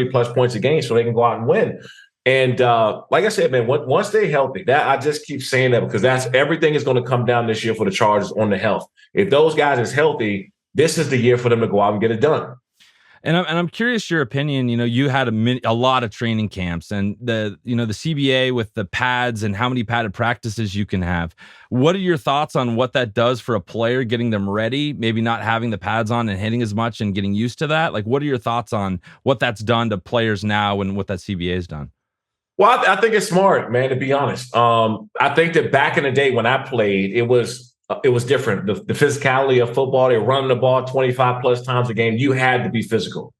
plus points a game so they can go out and win. And like I said, man, once they're healthy, that I just keep saying that because that's everything is going to come down this year for the Chargers on the health. If those guys is healthy, this is the year for them to go out and get it done. And I'm curious your opinion. You had a lot of training camps, and the CBA with the pads and how many padded practices you can have. What are your thoughts on what that does for a player, getting them ready, maybe not having the pads on and hitting as much and getting used to that? Like, what are your thoughts on what that's done to players now and what that CBA has done? Well, I think it's smart, man, to be honest. I think that back in the day when I played, it was different. The physicality of football, they were running the ball 25 plus times a game. You had to be physical.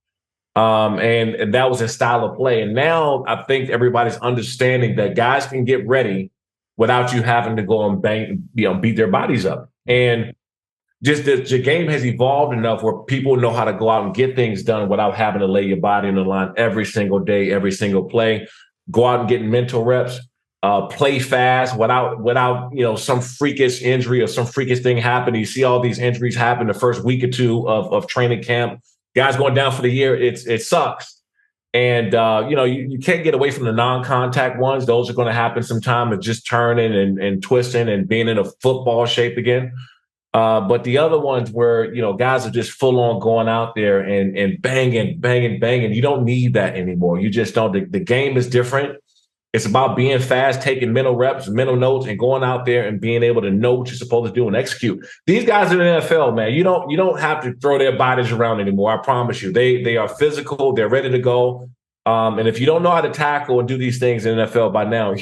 And that was a style of play. And now I think everybody's understanding that guys can get ready without you having to go and beat their bodies up. And just the game has evolved enough where people know how to go out and get things done without having to lay your body on the line every single day, every single play. Go out and get mental reps, play fast without some freakish injury or some freakish thing happen. You see all these injuries happen the first week or two of training camp. Guys going down for the year, it sucks. And you can't get away from the non-contact ones. Those are going to happen sometime of just turning and twisting and being in a football shape again. But the other ones where, guys are just full on going out there and banging. You don't need that anymore. You just don't. The game is different. It's about being fast, taking mental reps, mental notes, and going out there and being able to know what you're supposed to do and execute. These guys in the NFL, man, you don't have to throw their bodies around anymore. I promise you. They are physical. They're ready to go. And if you don't know how to tackle and do these things in the NFL by now,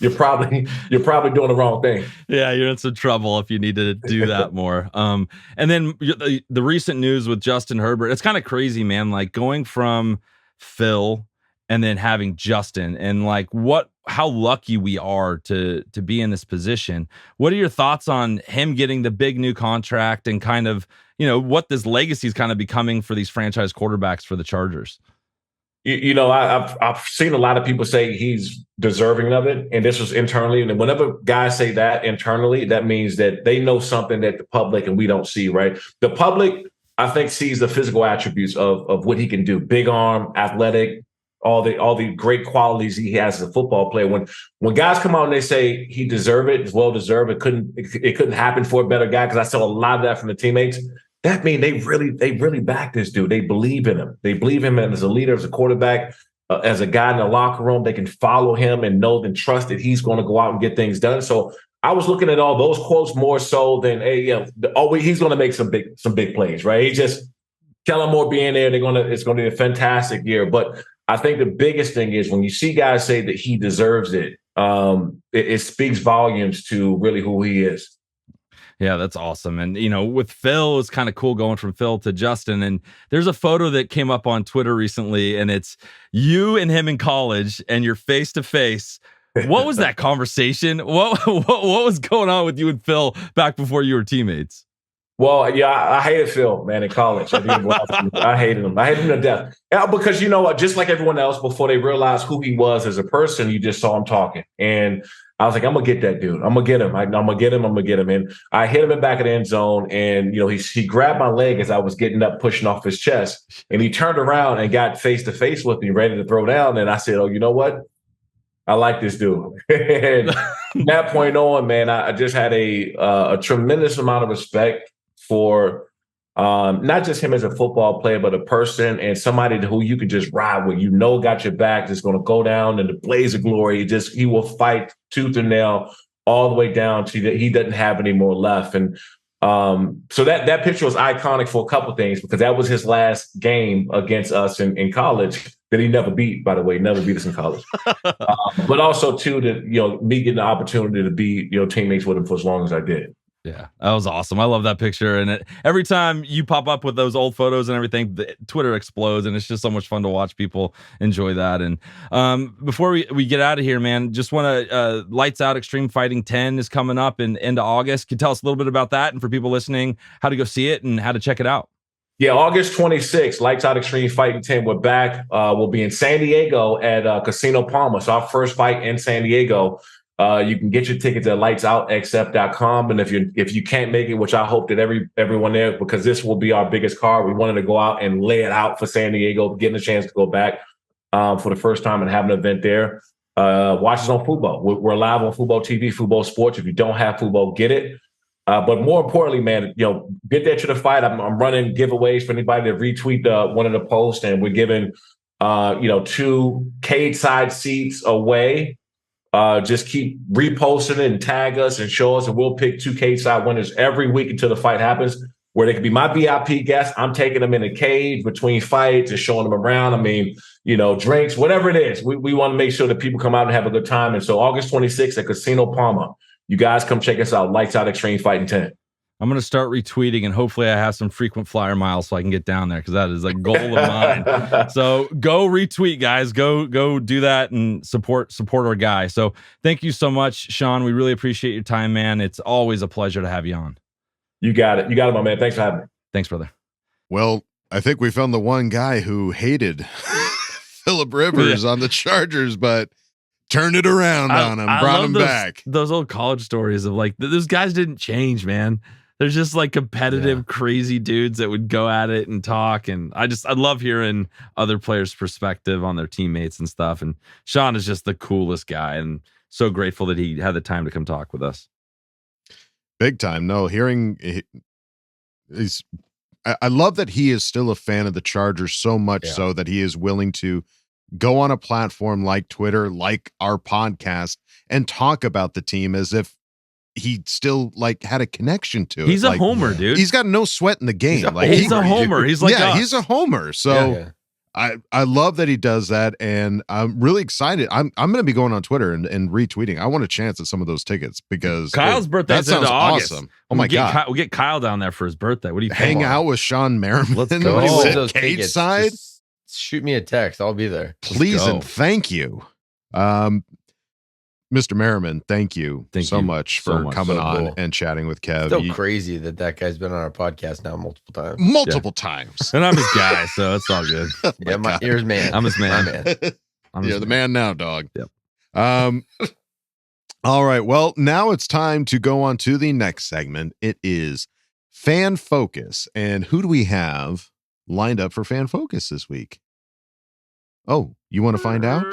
you're probably doing the wrong thing. Yeah, you're in some trouble if you need to do that more. And then the recent news with Justin Herbert, it's kind of crazy, man. Like going from Phil and then having Justin, and like how lucky we are to be in this position. What are your thoughts on him getting the big new contract and kind of what this legacy is kind of becoming for these franchise quarterbacks for the Chargers? I've seen a lot of people say he's deserving of it, and this was internally. And whenever guys say that internally, that means that they know something that the public and we don't see, right? The public, I think, sees the physical attributes of what he can do: big arm, athletic, all the great qualities he has as a football player. When guys come out and they say he deserved it, it's well deserved. It couldn't happen for a better guy, because I saw a lot of that from the teammates. That means they really back this dude. They believe in him. They believe him as a leader, as a quarterback, as a guy in the locker room. They can follow him and know and trust that he's going to go out and get things done. So I was looking at all those quotes more so than he's going to make some big plays, right? He just Kellen Moore being there. It's going to be a fantastic year. But I think the biggest thing is when you see guys say that he deserves it, it speaks volumes to really who he is. Yeah, that's awesome. And, with Phil, it's kind of cool going from Phil to Justin. And there's a photo that came up on Twitter recently, and it's you and him in college, and you're face to face. What was that conversation? What was going on with you and Phil back before you were teammates? Well, yeah, I hated Phil, man, in college. I hated him. I hated him to death. Yeah, because you know what? Just like everyone else, before they realized who he was as a person, you just saw him talking. And I was like, I'm gonna get that dude. I'm gonna get him. I'm gonna get him. I'm gonna get him. And I hit him in back of the end zone, and he grabbed my leg as I was getting up, pushing off his chest, and he turned around and got face to face with me, ready to throw down. And I said, "Oh, you know what? I like this dude." And from that point on, man, I just had a tremendous amount of respect for not just him as a football player, but a person and somebody who you could just ride with. Got your back, just going to go down in the blaze of glory. He will fight tooth and nail all the way down to that he doesn't have any more left. And so that picture was iconic for a couple things, because that was his last game against us in college that he never beat, by the way, never beat us in college. But also too, that, me getting the opportunity to be, teammates with him for as long as I did. Yeah, that was awesome. I love that picture. And every time you pop up with those old photos and everything, Twitter explodes, and it's just so much fun to watch people enjoy that. And before we get out of here, man, just want to, Lights Out Extreme Fighting 10 is coming up in end of August. Can you tell us a little bit about that, and for people listening, how to go see it and how to check it out? Yeah, August 26th, Lights Out Extreme Fighting 10. We're back. We'll be in San Diego at Casino Palma. So our first fight in San Diego. You can get your tickets at lightsoutxf.com. And if you can't make it, which I hope that everyone there, because this will be our biggest card, we wanted to go out and lay it out for San Diego, getting a chance to go back for the first time and have an event there. Watch us on Fubo. We're live on Fubo TV, Fubo Sports. If you don't have Fubo, get it. But more importantly, man, get there to the fight. I'm running giveaways for anybody to retweet one of the posts, and we're giving 2 cage side seats away. Just keep reposting it and tag us and show us, and we'll pick 2 cage side winners every week until the fight happens, where they can be my VIP guests. I'm taking them in a cage between fights and showing them around. I mean, drinks, whatever it is. We want to make sure that people come out and have a good time. And so August 26th at Casino Palma, you guys come check us out. Lights Out Extreme Fighting 10. I'm going to start retweeting, and hopefully I have some frequent flyer miles so I can get down there, because that is a goal of mine. So go retweet, guys. Go do that and support our guy. So thank you so much, Shawne. We really appreciate your time, man. It's always a pleasure to have you on. You got it, my man. Thanks for having me. Thanks, brother. Well, I think we found the one guy who hated Phillip Rivers on the Chargers, but turned it around on him, brought him back. Those old college stories of those guys didn't change, man. They're just competitive, crazy dudes that would go at it and talk. And I love hearing other players' perspective on their teammates and stuff. And Shawne is just the coolest guy, and so grateful that he had the time to come talk with us. Big time. No, I love that he is still a fan of the Chargers so much so that he is willing to go on a platform like Twitter, like our podcast, and talk about the team as if he still had a connection to it. He's a homer, dude. He's got no sweat in the game. He's a homer. He's like us. He's a homer. So I love that he does that, and I'm really excited. I'm going to be going on Twitter and retweeting. I want a chance at some of those tickets, because Kyle's birthday is in August. Awesome. Oh my God. We'll get Kyle down there for his birthday. What do you hang out with Shawne Merriman? Let's go. Sit Those cage tickets. side. Just shoot me a text. I'll be there. Please and thank you. Mr. Merriman, thank you so much for coming on and chatting with Kev. So crazy that guy's been on our podcast now multiple times. Multiple times. And I'm his guy, so it's all good. Here's man. I'm his man. You're the man now, dog. Yep. All right. Well, now it's time to go on to the next segment. It is Fan Focus. And who do we have lined up for Fan Focus this week? Oh, you want to find out?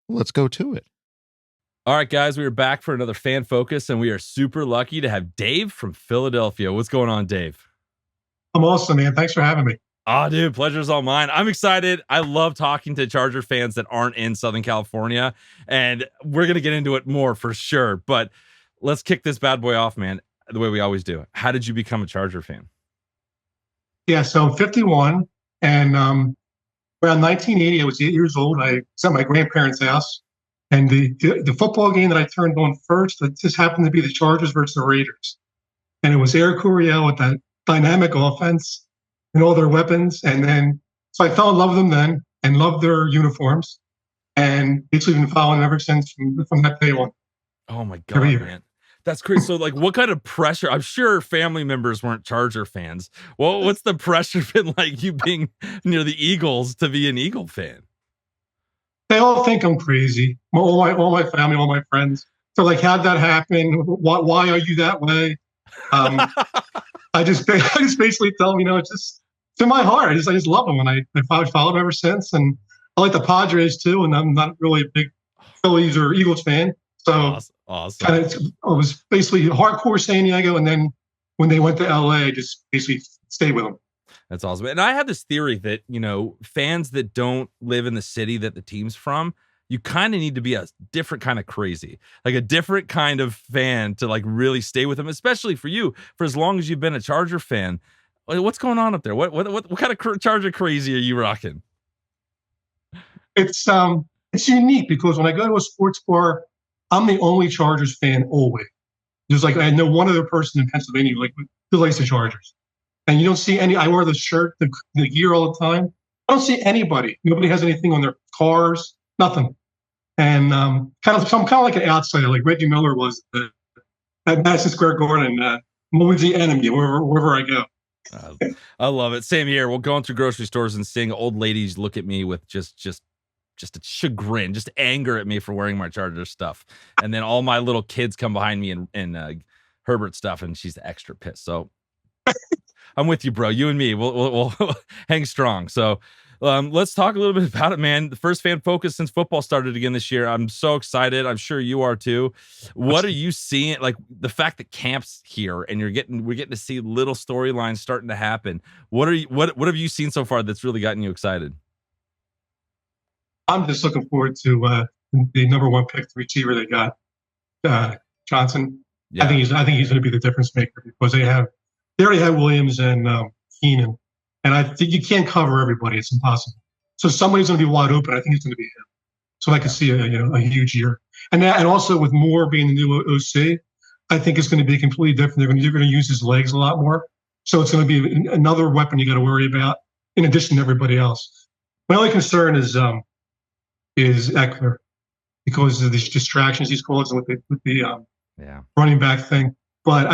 Well, let's go to it. All right, guys, we are back for another Fan Focus, and we are super lucky to have Dave from Philadelphia. What's going on, Dave? I'm awesome, man. Thanks for having me. Oh, dude, pleasure's all mine. I'm excited. I love talking to Charger fans that aren't in Southern California, and we're going to get into it more for sure. But let's kick this bad boy off, man, the way we always do. How did you become a Charger fan? Yeah, so I'm 51, and around 1980, I was 8 years old. I was at my grandparents' house. And the football game that I turned on first, it just happened to be the Chargers versus the Raiders. And it was Eric Coryell with that dynamic offense and all their weapons. And then, so I fell in love with them then and loved their uniforms. And basically been following them ever since from that day on. Oh my God, man. That's crazy. So, like, what kind of pressure? I'm sure family members weren't Charger fans. Well, what's the pressure been like, you being near the Eagles, to be an Eagle fan? They all think I'm crazy. All my family, all my friends. They're like, how'd that happen? Why are you that way? I just basically tell them, it's just to my heart. I just love them, and I followed them ever since. And I like the Padres too, and I'm not really a big Phillies or Eagles fan. So awesome. I was basically hardcore San Diego, and then when they went to LA, I just basically stayed with them. That's awesome. And I have this theory that, fans that don't live in the city that the team's from, you kind of need to be a different kind of crazy, like a different kind of fan to like really stay with them, especially for you, for as long as you've been a Charger fan. What's going on up there? What kind of Charger crazy are you rocking? It's unique because when I go to a sports bar, I'm the only Chargers fan always. There's I know one other person in Pennsylvania who likes the Chargers. And you don't see any. I wear the shirt, the gear all the time. I don't see anybody. Nobody has anything on their cars. Nothing. And I'm kind of like an outsider, like Reggie Miller was at Madison Square Garden. I'm always the enemy wherever I go. I love it. Same here. We're going through grocery stores and seeing old ladies look at me with just a chagrin, just anger at me for wearing my Charger stuff. And then all my little kids come behind me and Herbert stuff, and she's extra pissed. So I'm with you, bro. You and me, we'll hang strong. So let's talk a little bit about it, man. The first fan focus since football started again this year. I'm so excited. I'm sure you are too. What are you seeing? Like the fact that camp's here and we're getting to see little storylines starting to happen. What have you seen so far that's really gotten you excited? I'm just looking forward to the number one pick, the receiver they got, Johnson. Yeah. I think he's going to be the difference maker because they already have Williams and Keenan, and I think you can't cover everybody. It's impossible. So somebody's going to be wide open. I think it's going to be him. So I can see a huge year, and also with Moore being the new OC, I think it's going to be completely different. They're going to use his legs a lot more. So it's going to be another weapon you got to worry about in addition to everybody else. My only concern is Eckler because of these distractions he's causing with the running back thing. But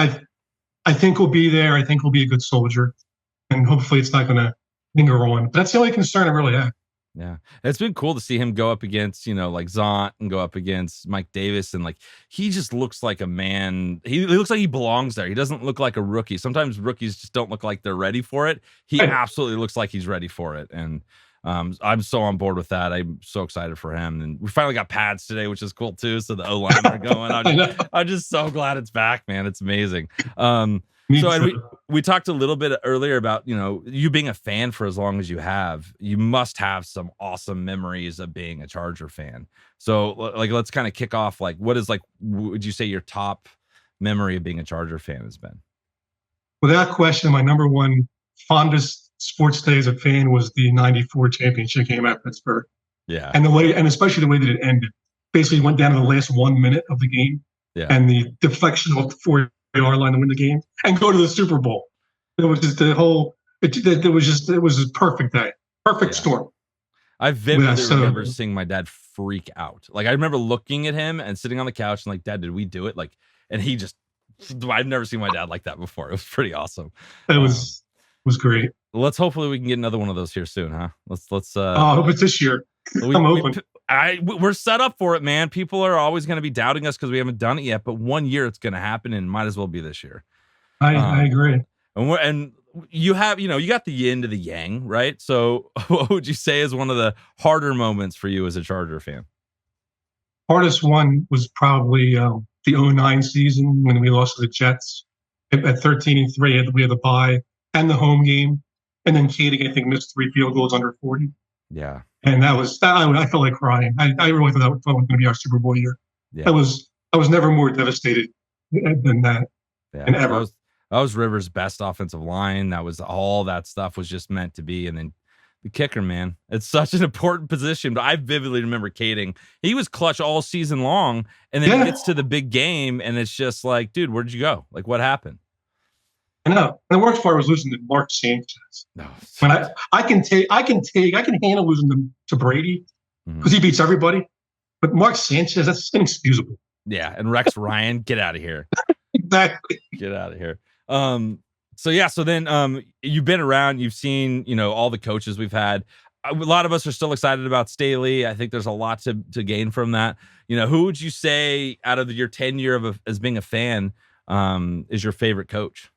I think he'll be there. I think he'll be a good soldier, and hopefully it's not going to linger on. But that's the only concern I really have. Yeah, it's been cool to see him go up against, like Zont and go up against Mike Davis. And he just looks like a man. He looks like he belongs there. He doesn't look like a rookie. Sometimes rookies just don't look like they're ready for it. He absolutely looks like he's ready for it. And I'm so on board with that. I'm so excited for him. And we finally got pads today, which is cool too. So the O-line are going. I'm just so glad it's back, man. It's amazing. We talked a little bit earlier about, you being a fan for as long as you have. You must have some awesome memories of being a Charger fan. So let's kind of kick off. Would you say your top memory of being a Charger fan has been? Without question, my number one fondest sports day as a fan was the '94 championship game at Pittsburgh. Yeah. And especially the way that it ended. Basically went down to the last 1 minute of the game. Yeah. And the deflection of the 4-yard line to win the game and go to the Super Bowl. It was just it was a perfect day. Perfect storm. I vividly remember seeing my dad freak out. I remember looking at him and sitting on the couch and Dad, did we do it? And he just, I've never seen my dad like that before. It was pretty awesome. It was great. Let's hopefully we can get another one of those here soon, huh? Let's I hope it's this year. I'm open. We're set up for it, man. People are always going to be doubting us because we haven't done it yet, but 1 year it's going to happen and might as well be this year. I agree. And you have, you got the yin to the yang, right? So what would you say is one of the harder moments for you as a Charger fan? Hardest one was probably the 2009 season when we lost to the Jets at 13-3. We had the bye and the home game. And then Katie, I think, missed 3 field goals under 40. Yeah. And I felt like crying. I really thought that was going to be our Super Bowl year. Yeah. I was never more devastated than that. Yeah. Than ever. That was Rivers' best offensive line. That was all that stuff was just meant to be. And then the kicker, man, it's such an important position. But I vividly remember Kading. He was clutch all season long. And then he gets to the big game. And it's just like, dude, where'd you go? What happened? I know. And the worst part was losing to Mark Sanchez. No, when I can handle losing to Brady because he beats everybody. But Mark Sanchez, that's inexcusable. Yeah, and Rex Ryan, get out of here. Exactly. Get out of here. So then you've been around, you've seen, all the coaches we've had. A lot of us are still excited about Staley. I think there's a lot to gain from that. Who would you say out of your tenure as being a fan is your favorite coach?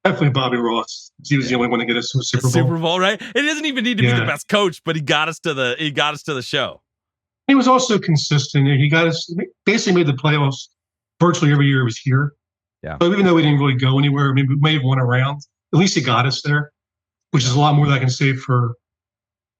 Definitely Bobby Ross. He was the only one to get us to a Super Bowl. Super Bowl, right? It doesn't even need to be the best coach, but he got us to the show. He was also consistent. He basically made the playoffs virtually every year he was here. Yeah. So even though we didn't really go anywhere, I mean, we may have won a round. At least he got us there, which is a lot more than I can say for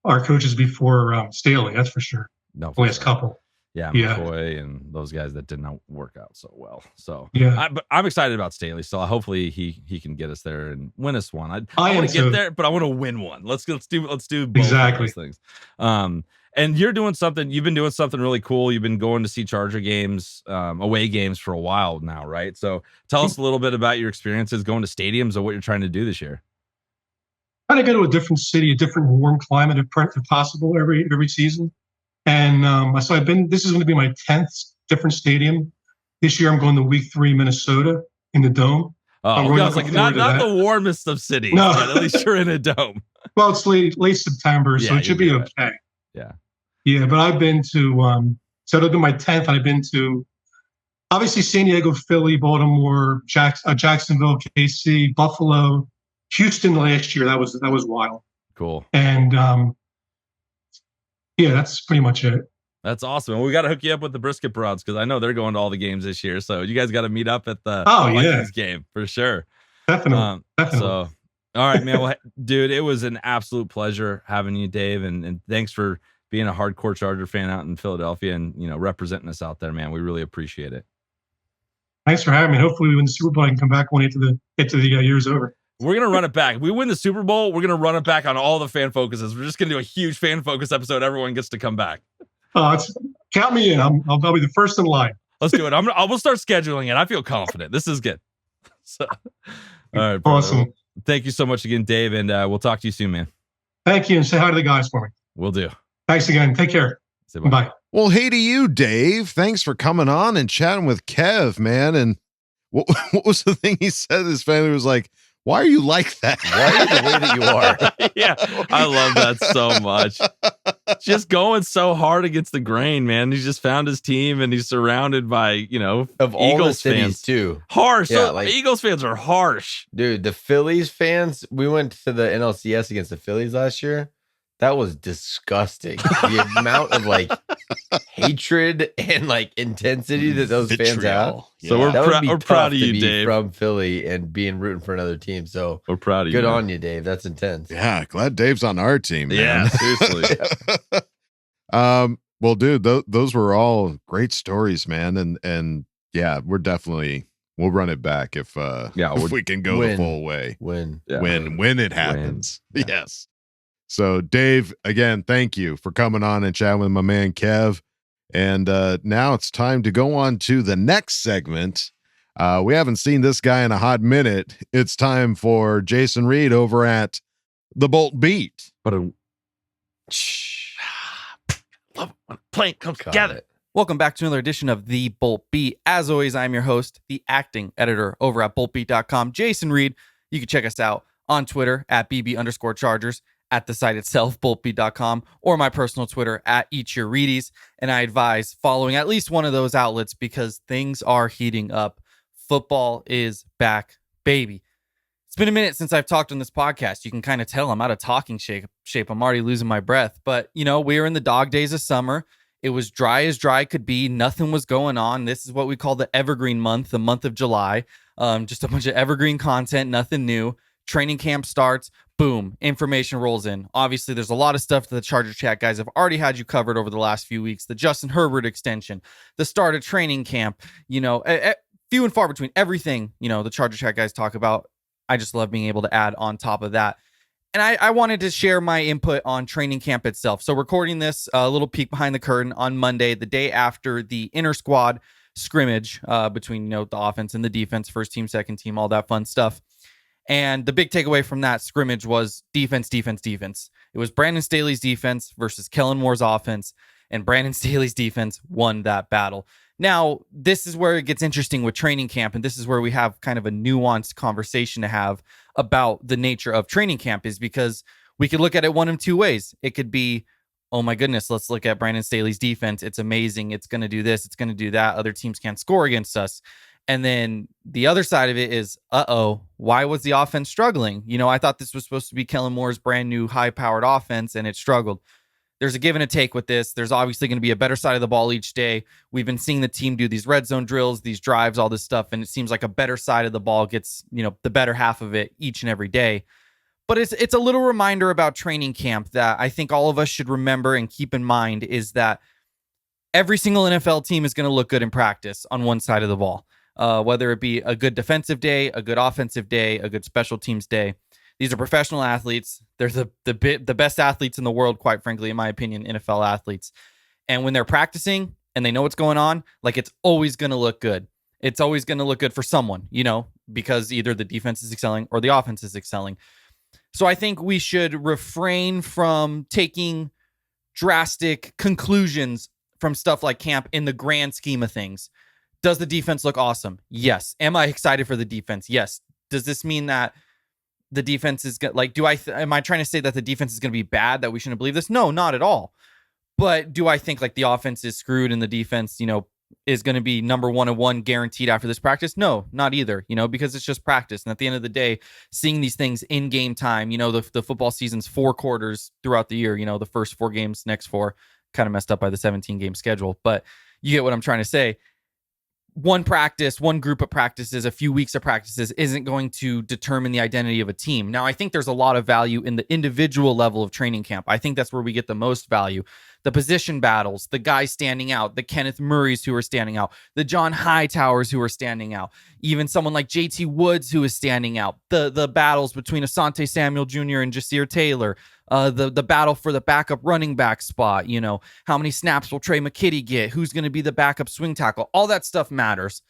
our coaches before Staley. That's for sure. No, the last couple. Yeah, McCoy and those guys that did not work out so well. So but I'm excited about Staley. So hopefully he can get us there and win us one. I want to get there, but I want to win one. Let's do both of those things. And you've been doing something really cool. You've been going to see Charger games, away games for a while now, right? So tell us a little bit about your experiences going to stadiums and what you're trying to do this year. Trying to go to a different city, a different warm climate if possible every season. And so this is going to be my 10th different stadium. This year I'm going to week 3 Minnesota in the Dome. Oh, I was like, not the warmest of cities, no. But at least you're in a dome. Well, it's late September, so it should be okay. Yeah. Yeah, but I've been to, so it'll be my 10th. I've been to, obviously, San Diego, Philly, Baltimore, Jacksonville, KC, Buffalo, Houston last year. That was wild. Cool. And that's pretty much it. That's awesome. And we got to hook you up with the brisket broads because I know they're going to all the games this year. So you guys got to meet up at the Vikings game for sure. Definitely. So, all right, man. Well, dude, it was an absolute pleasure having you, Dave. And thanks for being a hardcore Charger fan out in Philadelphia and, representing us out there, man. We really appreciate it. Thanks for having me. Hopefully we win the Super Bowl and come back when the year's over. We're going to run it back. If we win the Super Bowl, we're going to run it back on all the fan focuses. We're just going to do a huge fan focus episode. Everyone gets to come back. Count me in. I'll be the first in line. Let's do it. We'll start scheduling it. I feel confident. This is good. So, all right, brother. Awesome. Thank you so much again, Dave, and we'll talk to you soon, man. Thank you, and say hi to the guys for me. Will do. Thanks again. Take care. Say bye. Bye. Well, hey to you, Dave. Thanks for coming on and chatting with Kev, man. And what was the thing he said? His family was like, why are you like that? Why are you the way that you are? Yeah, I love that so much. Just going so hard against the grain, man. He's just found his team and he's surrounded by, of all Eagles the cities fans too. Harsh. Yeah, so Eagles fans are harsh. Dude, the Phillies fans, we went to the NLCS against the Phillies last year. That was disgusting. The amount of hatred and intensity that those fans have. Yeah. So we're proud of you, Dave. From Philly and being rooting for another team. So we're proud of you. Good on you, Dave. That's intense. Yeah, glad Dave's on our team. Man. Yeah, seriously. Well, dude, those were all great stories, man. And yeah, we'll run it back if we can go the full way. When it happens. Yeah. Yes. So, Dave, again, thank you for coming on and chatting with my man Kev. And now it's time to go on to the next segment. We haven't seen this guy in a hot minute. It's time for Jason Reed over at the Bolt Beat. Love it when a plane comes together. Welcome back to another edition of the Bolt Beat. As always, I'm your host, the acting editor over at boltbeat.com, Jason Reed. You can check us out on Twitter at BB_Chargers. At the site itself, boltbeat.com, or my personal Twitter at EatYourReedies. And I advise following at least one of those outlets because things are heating up. Football is back, baby. It's been a minute since I've talked on this podcast. You can kind of tell I'm out of talking shape. I'm already losing my breath. But, we were in the dog days of summer. It was dry as dry could be. Nothing was going on. This is what we call the evergreen month, the month of July. Just a bunch of evergreen content, nothing new. Training camp starts. Boom, information rolls in. Obviously, there's a lot of stuff that the Charger Chat guys have already had you covered over the last few weeks. The Justin Herbert extension, the start of training camp, few and far between. Everything, the Charger Chat guys talk about. I just love being able to add on top of that. And I wanted to share my input on training camp itself. So recording this, a little peek behind the curtain on Monday, the day after the inter-squad scrimmage between, the offense and the defense, first team, second team, all that fun stuff. And the big takeaway from that scrimmage was defense. It was Brandon Staley's defense versus Kellen Moore's offense, and Brandon Staley's defense won that battle. Now, this is where it gets interesting with training camp, and this is where we have kind of a nuanced conversation to have about the nature of training camp, is because we could look at it one of two ways. It could be, oh my goodness, let's look at Brandon Staley's defense. It's amazing. It's going to do this. It's going to do that. Other teams can't score against us. And then the other side of it is, why was the offense struggling? I thought this was supposed to be Kellen Moore's brand new high-powered offense, and it struggled. There's a give and a take with this. There's obviously going to be a better side of the ball each day. We've been seeing the team do these red zone drills, these drives, all this stuff, and it seems like a better side of the ball gets, the better half of it each and every day. But it's a little reminder about training camp that I think all of us should remember and keep in mind, is that every single NFL team is going to look good in practice on one side of the ball, whether it be a good defensive day, a good offensive day, a good special teams day. These are professional athletes. They're the best athletes in the world, quite frankly, in my opinion, NFL athletes. And when they're practicing and they know what's going on, like, it's always going to look good. It's always going to look good for someone, because either the defense is excelling or the offense is excelling. So I think we should refrain from taking drastic conclusions from stuff like camp in the grand scheme of things. Does the defense look awesome? Yes. Am I excited for the defense? Yes. Does this mean that the defense is am I trying to say that the defense is going to be bad, that we shouldn't believe this? No, not at all. But do I think the offense is screwed and the defense, is going to be number 101 guaranteed after this practice? No, not either, because it's just practice. And at the end of the day, seeing these things in game time, the football season's 4 quarters throughout the year, the first 4 games, next 4, kind of messed up by the 17 game schedule, but you get what I'm trying to say. One practice, one group of practices, a few weeks of practices isn't going to determine the identity of a team. Now, I think there's a lot of value in the individual level of training camp. I think that's where we get the most value. The position battles, the guys standing out, the Kenneth Murrays who are standing out, the John Hightowers who are standing out, even someone like JT Woods who is standing out, the battles between Asante Samuel Jr. and Jasir Taylor, the battle for the backup running back spot, how many snaps will Trey McKitty get, who's going to be the backup swing tackle, all that stuff matters.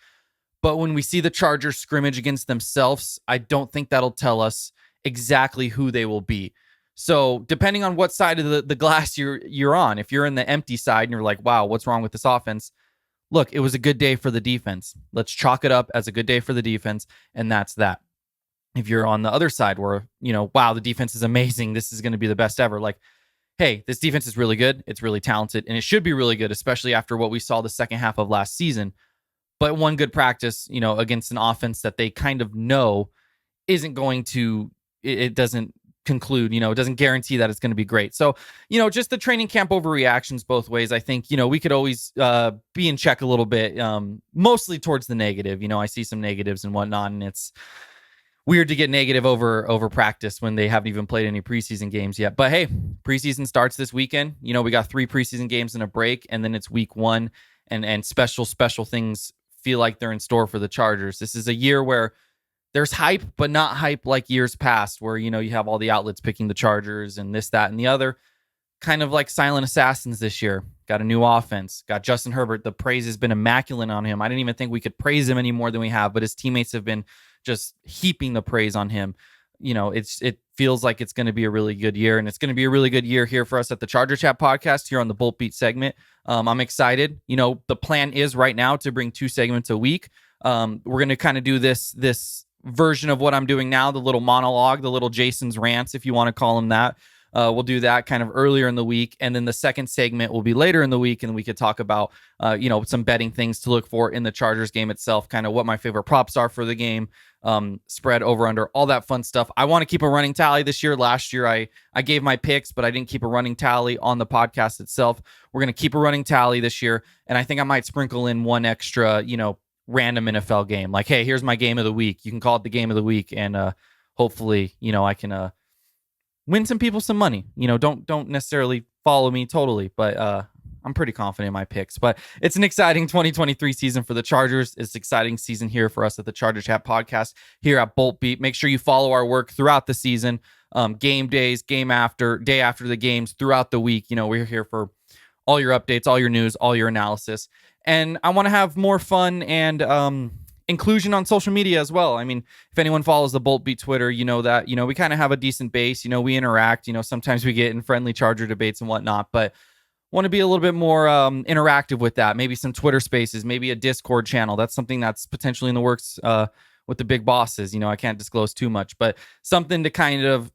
But when we see the Chargers scrimmage against themselves, I don't think that'll tell us exactly who they will be. So depending on what side of the glass you're on, if you're in the empty side and you're like, wow, what's wrong with this offense? Look, it was a good day for the defense. Let's chalk it up as a good day for the defense, and that's that. If you're on the other side where, wow, the defense is amazing, this is going to be the best ever. Like, hey, this defense is really good. It's really talented, and it should be really good, especially after what we saw the second half of last season. But one good practice, against an offense that they kind of know isn't going to, it doesn't conclude, it doesn't guarantee that it's going to be great. So, just the training camp overreactions both ways. I think, we could always be in check a little bit, mostly towards the negative. I see some negatives and whatnot, and it's weird to get negative over practice when they haven't even played any preseason games yet. But hey, preseason starts this weekend. We got 3 preseason games and a break, and then it's week 1, and special things feel like they're in store for the Chargers. This is a year where there's hype, but not hype like years past, where, you have all the outlets picking the Chargers and this, that, and the other. Kind of like silent assassins this year. Got a new offense. Got Justin Herbert. The praise has been immaculate on him. I didn't even think we could praise him any more than we have, but his teammates have been just heaping the praise on him. It feels like it's going to be a really good year, and it's going to be a really good year here for us at the Charger Chat podcast here on the Bolt Beat segment. I'm excited. The plan is right now to bring 2 segments a week. We're going to kind of do this version of what I'm doing now, the little monologue, the little Jason's rants, if you want to call them that. We'll do that kind of earlier in the week, and then the second segment will be later in the week, and we could talk about some betting things to look for in the Chargers game itself, kind of what my favorite props are for the game, spread, over, under, all that fun stuff. I want to keep a running tally this year. Last year I gave my picks, but I didn't keep a running tally on the podcast itself. We're going to keep a running tally this year, and I think I might sprinkle in one extra random NFL game. Like, hey, here's my game of the week. You can call it the game of the week, and hopefully I can win some people some money. Don't necessarily follow me totally, but I'm pretty confident in my picks. But it's an exciting 2023 season for the Chargers. It's an exciting season here for us at the Charger Chat podcast here at Bolt Beat. Make sure you follow our work throughout the season, game days, day after the games, throughout the week. We're here for all your updates, all your news, all your analysis. And I want to have more fun and inclusion on social media as well. I mean, if anyone follows the Bolt Beat Twitter, that, we kind of have a decent base. We interact. Sometimes we get in friendly Charger debates and whatnot. But want to be a little bit more interactive with that. Maybe some Twitter Spaces, maybe a Discord channel. That's something that's potentially in the works with the big bosses. I can't disclose too much, but something to kind of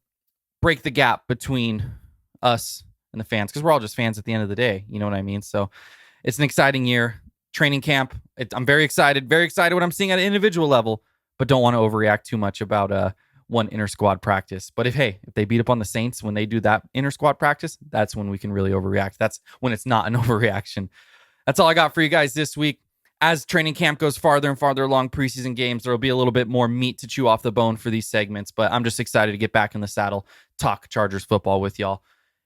break the gap between us and the fans, because we're all just fans at the end of the day. You know what I mean? So it's an exciting year. Training camp. I'm very excited what I'm seeing at an individual level, but don't want to overreact too much about one inter-squad practice. But if they beat up on the Saints when they do that inter-squad practice, that's when we can really overreact. That's when it's not an overreaction. That's all I got for you guys this week. As training camp goes farther and farther along, preseason games, there will be a little bit more meat to chew off the bone for these segments, but I'm just excited to get back in the saddle, talk Chargers football with y'all.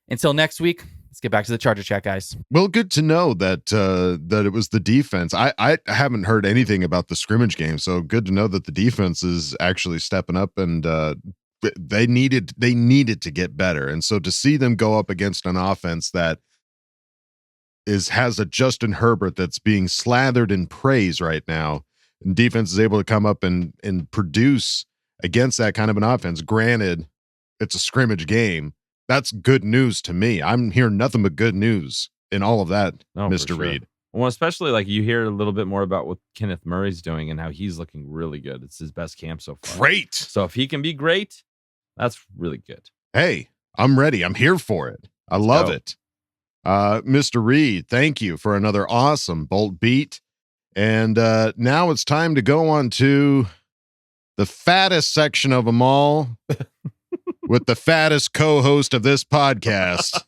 Until next week, let's get back to the Charger Chat, guys. Well, good to know that it was the defense. I haven't heard anything about the scrimmage game, so good to know that the defense is actually stepping up, and they needed to get better. And so to see them go up against an offense that has a Justin Herbert that's being slathered in praise right now, and defense is able to come up and produce against that kind of an offense. Granted, it's a scrimmage game. That's good news to me. I'm hearing nothing but good news in all of that, Mr. Reed. Well, especially like you hear a little bit more about what Kenneth Murray's doing and how he's looking really good. It's his best camp so far. Great. So if he can be great, that's really good. Hey, I'm ready. I'm here for it. I love it. Mr. Reed, thank you for another awesome Bolt beat. And now it's time to go on to the fattest section of them all. With the fattest co-host of this podcast.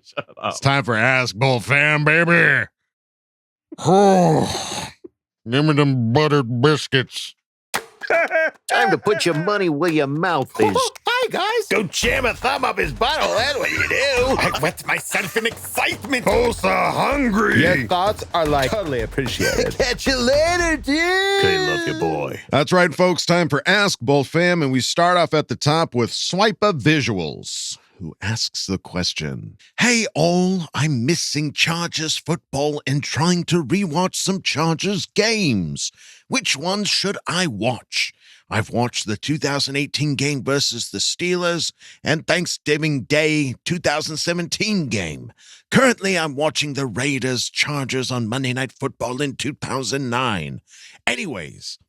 Shut up. It's time for Ask Boltfam, baby. Oh, give me them buttered biscuits. Time to put your money where your mouth is. Hi, guys. Go jam a thumb up his butthole. That's what you do. I wet myself in excitement. Oh, so hungry. Your thoughts are like totally appreciated. Catch you later, dude. Okay, love you, boy. That's right, folks. Time for Ask Boltfam, and we start off at the top with Swiper Visuals, who asks the question. Hey, all. I'm missing Chargers football and trying to rewatch some Chargers games. Which ones should I watch? I've watched the 2018 game versus the Steelers and Thanksgiving Day 2017 game. Currently, I'm watching the Raiders-Chargers on Monday Night Football in 2009. Anyways,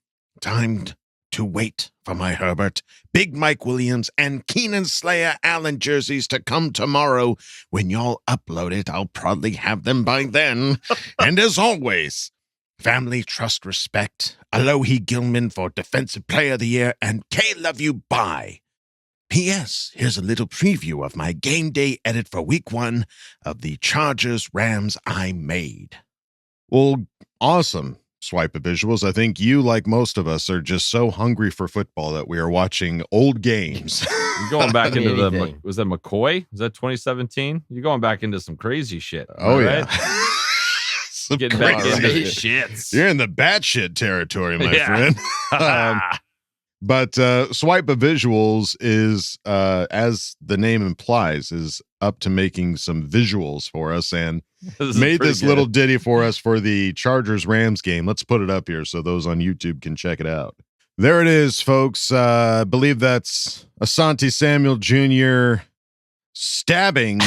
time to wait for my Herbert, Big Mike Williams, and Keenan Slayer Allen jerseys to come tomorrow. When y'all upload it, I'll probably have them by then. And as always, family, trust, respect. Alohi Gilman for Defensive Player of the Year, and K love you, bye. P.S. Here's a little preview of my game day edit for week 1 of the Chargers-Rams I made. Well, awesome, Swipe of Visuals. I think you, like most of us, are just so hungry for football that we are watching old games. You're going back into was that McCoy? Was that 2017? You're going back into some crazy shit. Oh, right? Yeah. Getting back into the shits. You're in the batshit territory, my friend. But Swipe of Visuals is, as the name implies, is up to making some visuals for us and made this little ditty for us for the Chargers-Rams game. Let's put it up here so those on YouTube can check it out. There it is, folks. I believe that's Asante Samuel Jr. stabbing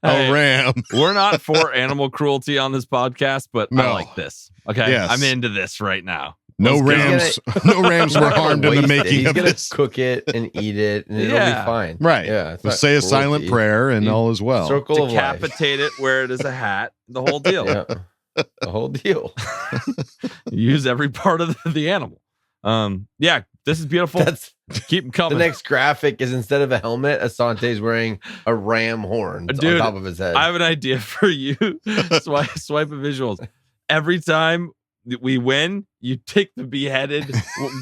a ram. We're not for animal cruelty on this podcast, but I like this. Okay, yes. I'm into this right now. No rams were harmed in the making of this. Cook it and eat it, and it'll be fine. Right. Yeah. We'll say a silent prayer, and all is well. Circle Decapitate it, wear it as a hat. The whole deal. Yeah. The whole deal. Use every part of the animal. Yeah, this is beautiful. Keep them coming. The next graphic is instead of a helmet, Asante's wearing a ram horn on top of his head. I have an idea for you. Swipe of visuals. Every time we win, you take the beheaded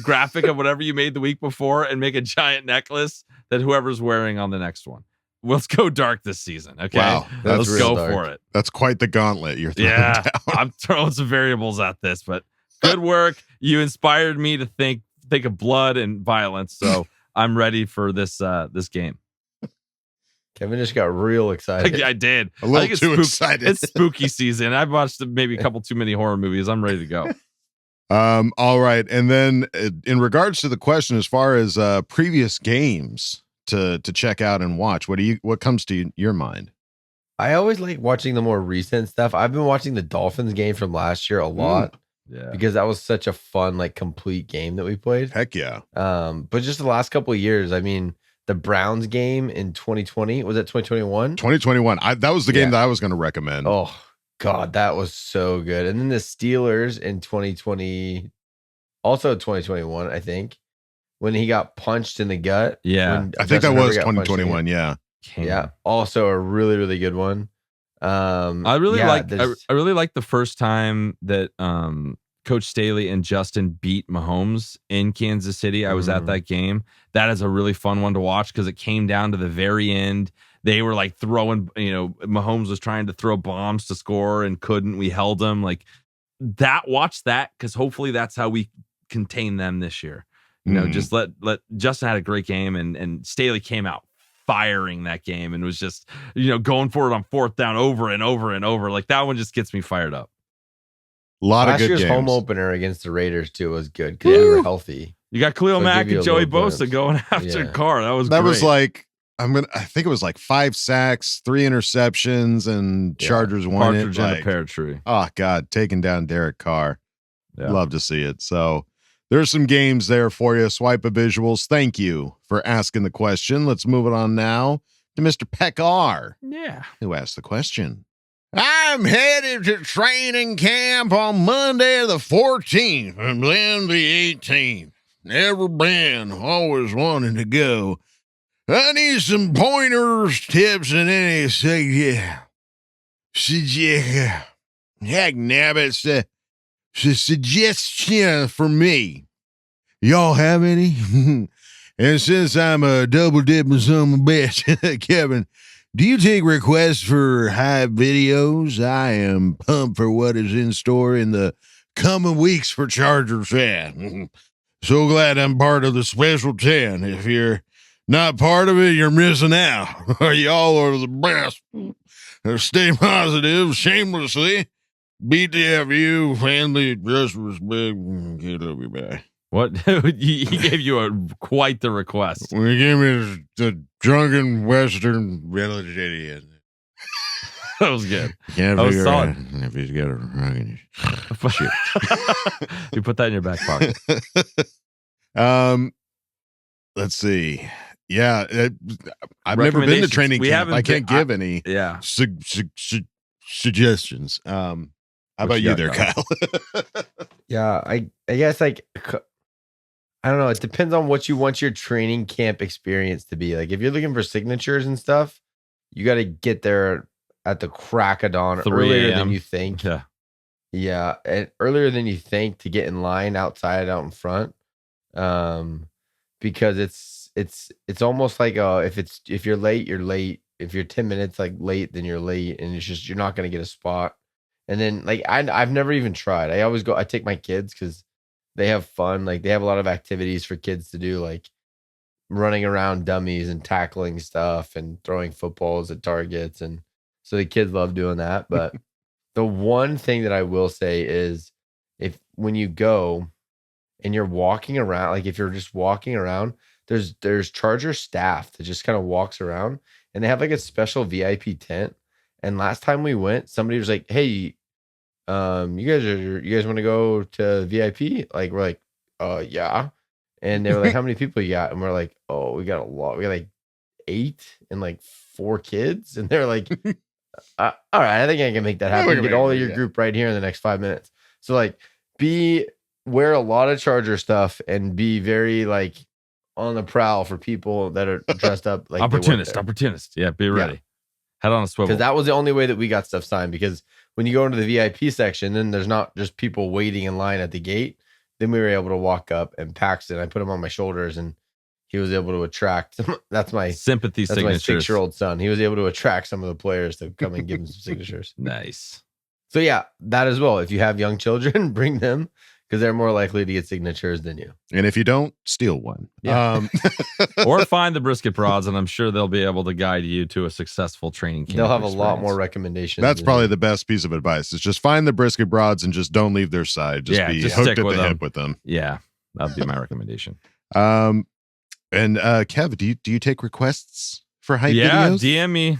graphic of whatever you made the week before and make a giant necklace that whoever's wearing on the next one. Let's go dark this season. Okay. Wow. Let's go for it. That's quite the gauntlet you're throwing down. I'm throwing some variables at this, but good work. You inspired me to think of blood and violence. So I'm ready for this game. Kevin just got real excited. I did. A little too excited. It's spooky season. I've watched maybe a couple too many horror movies. I'm ready to go. All right. And then in regards to the question, as far as previous games to check out and watch, what comes to your mind? I always like watching the more recent stuff. I've been watching the Dolphins game from last year a lot. Yeah. Because that was such a fun, like, complete game that we played. Heck yeah. But just the last couple of years, I mean, the Browns game in 2020, was it 2021? 2021. That was the game that I was going to recommend. Oh, God, that was so good. And then the Steelers in 2020, also 2021, I think, when he got punched in the gut. Yeah. I think that was 2021. Yeah. Yeah. Also a really, really good one. I really like the first time that Coach Staley and Justin beat Mahomes in Kansas City. I was at that game. That is a really fun one to watch because it came down to the very end. They were like throwing, Mahomes was trying to throw bombs to score and couldn't. We held him like that. Watch that because hopefully that's how we contain them this year. Just let Justin had a great game and Staley came out firing that game and was just, going for it on fourth down over and over and over. Like that one just gets me fired up. A lot of good games. Last year's home opener against the Raiders too was good because we were healthy. You got Khalil Mack and Joey Bosa going after Carr. That was like I think it was like 5 sacks, 3 interceptions, and Chargers won it. Partridge in a pear tree. Oh God, taking down Derek Carr. Yeah. Love to see it. So there's some games there for you. Swipe of visuals. Thank you for asking the question. Let's move it on now to Mr. Peck-R. Yeah. Who asked the question? I'm headed to training camp on Monday the 14th and then the 18th. Never been, always wanted to go. I need some pointers, tips, and any suggestion for me. Y'all have any? And since I'm a double dipping son of a bitch, Kevin, do you take requests for hype videos? I am pumped for what is in store in the coming weeks for Chargers fan. So glad I'm part of the special 10. If you're not part of it, you're missing out. Y'all are the best. Stay positive, shamelessly. BTFU, family, just respect. Love you, bye. What? He gave you quite the request. We gave me the drunken Western village idiot. That was good. Can't that was figure solid. out if he's got a drunken shit. You put that in your back pocket. Let's see. Yeah, I've never been to training camp. I can't give any suggestions. How about you there, Kyle? Yeah, I guess like I don't know. It depends on what you want your training camp experience to be. Like if you're looking for signatures and stuff, you got to get there at the crack of dawn earlier than you think. Yeah, and earlier than you think to get in line out in front. Because it's almost like if you're late, you're late. If you're 10 minutes like late, then you're late, and it's just you're not gonna get a spot. And then like I've never even tried. I take my kids because they have fun. Like they have a lot of activities for kids to do, like running around dummies and tackling stuff and throwing footballs at targets. And so the kids love doing that. But the one thing that I will say is when you go and you're walking around, like if you're just walking around, there's Charger staff that just kind of walks around and they have like a special VIP tent. And last time we went, somebody was like, "Hey, you guys want to go to VIP?" Like we're like, yeah. And they were like, "How many people you got?" And we're like, "Oh, we got a lot. We got like 8 and like 4 kids." And they're like, "All right, I think I can make that happen. Get all of your group right here in the next 5 minutes." So like, wear a lot of Charger stuff and be very like on the prowl for people that are dressed up like opportunist. Yeah, be ready. Head on a swivel. Because that was the only way that we got stuff signed. Because when you go into the VIP section, then there's not just people waiting in line at the gate. Then we were able to walk up, and Paxton, I put him on my shoulders, and he was able to attract. That's my sympathy signatures. My 6-year-old son. He was able to attract some of the players to come and give him some signatures. Nice. So yeah, that as well. If you have young children, bring them because they're more likely to get signatures than you. And if you don't, steal one. Yeah. Or find the brisket broads, and I'm sure they'll be able to guide you to a successful training camp. They'll have a lot more recommendations. That's probably the best piece of advice is just find the brisket broads and just don't leave their side. Just be hooked at the hip with them. Yeah, that'd be my recommendation. And Kev, do you take requests for hype videos? Yeah, DM me.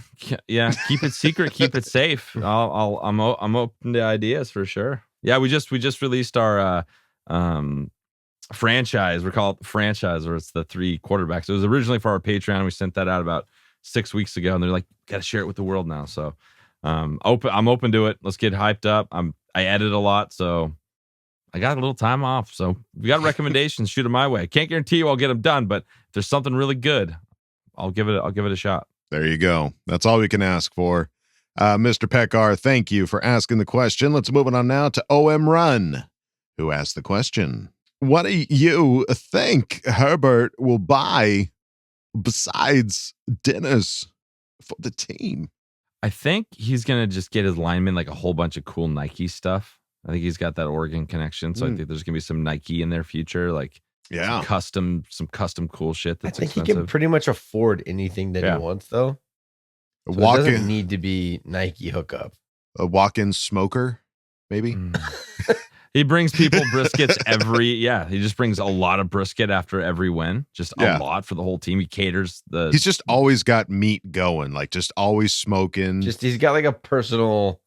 Yeah, keep it secret, keep it safe. I'm open to ideas for sure. Yeah, we just released our franchise. We're called franchise, where it's the 3 quarterbacks. It was originally for our Patreon. We sent that out about 6 weeks ago, and they're like, got to share it with the world now. So I'm open to it. Let's get hyped up. I edit a lot, so I got a little time off. So if you got recommendations, shoot them my way. I can't guarantee you I'll get them done, but if there's something really good, I'll give it a shot. There you go. That's all we can ask for. Mr. Pekar, thank you for asking the question. Let's move on now to OM Run, who asked the question. What do you think Herbert will buy besides dinners for the team? I think he's going to just get his linemen like a whole bunch of cool Nike stuff. I think he's got that Oregon connection. So I think there's going to be some Nike in their future, like some custom cool shit that's expensive. He can pretty much afford anything that he wants, though. So it doesn't need to be Nike hookup. A walk-in smoker, maybe? He brings people briskets he just brings a lot of brisket after every win. Just a lot for the whole team. He caters he's just always got meat going, like just always smoking. Just he's got like a personal,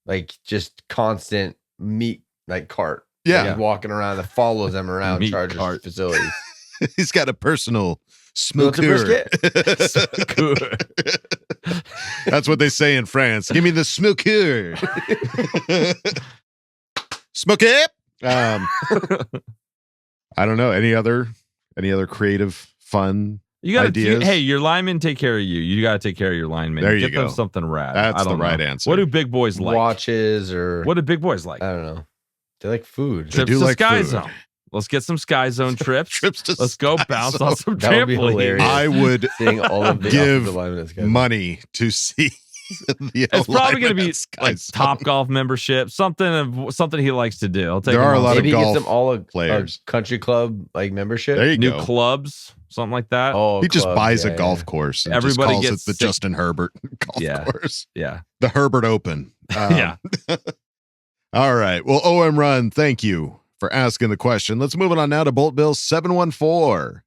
like just constant meat like cart. Yeah. He's walking around that follows them around Chargers facilities. He's got a personal smoker. That's what they say in France. Give me the smoker. Smoke it. I don't know. Any other creative, fun ideas? Hey, your linemen take care of you. You got to take care of your linemen. There you Get go. them something rad. That's the right answer. What do big boys like? Watches or what do big boys like? I don't know. They like food. Trips to Sky Zone. Let's get some Sky Zone trips. Let's go bounce on some trampolines. I would seeing all of the give money to see. It's probably going to be like Top Golf membership, something he likes to do. There are a lot of golf gets them all players. A country club like membership. There you New go. Clubs, something like that. Oh, he just buys a golf course. And everybody just calls gets it the Justin Herbert golf course. Yeah, the Herbert Open. Yeah. All right. Well, OM Run, thank you for asking the question. Let's move on now to Bolt Bill 714,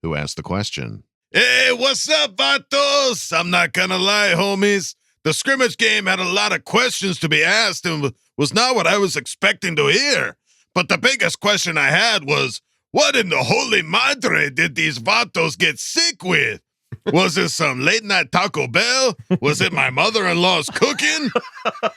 who asked the question. Hey, what's up, vatos? I'm not gonna lie, homies. The scrimmage game had a lot of questions to be asked and was not what I was expecting to hear. But the biggest question I had was, what in the holy madre did these vatos get sick with? Was it some late night Taco Bell? Was it my mother-in-law's cooking?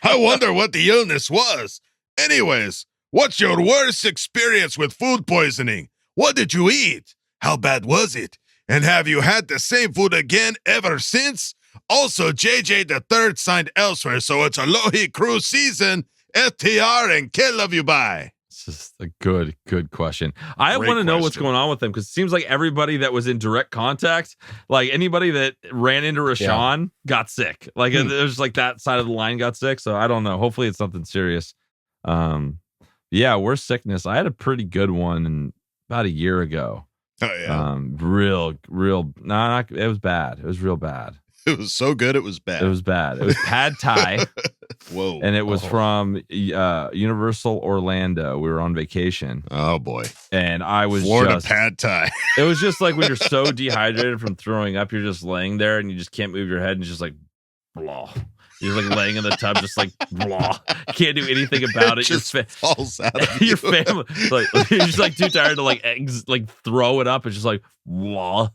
I wonder what the illness was. Anyways, what's your worst experience with food poisoning? What did you eat? How bad was it? And have you had the same food again ever since? Also, JJ the Third signed elsewhere, so it's a low-heat cruise season. FTR and K love you, bye. It's just a good question. I want to know what's going on with them, because it seems like everybody that was in direct contact, like anybody that ran into Rashawn got sick. Like there's like that side of the line got sick. So I don't know. Hopefully it's something serious. Worst sickness. I had a pretty good one about a year ago. Oh yeah. It was bad. It was real bad. It was so good, it was bad. It was bad. It was pad thai. Whoa. And it was from Universal Orlando. We were on vacation. Oh, boy. And I was Florida pad thai. It was just like when you're so dehydrated from throwing up, you're just laying there and you just can't move your head and just like, blah. You're like laying in the tub, just like blah. Can't do anything about it. Just falls out of your family, like you're just like too tired to like throw it up. It's just like blah.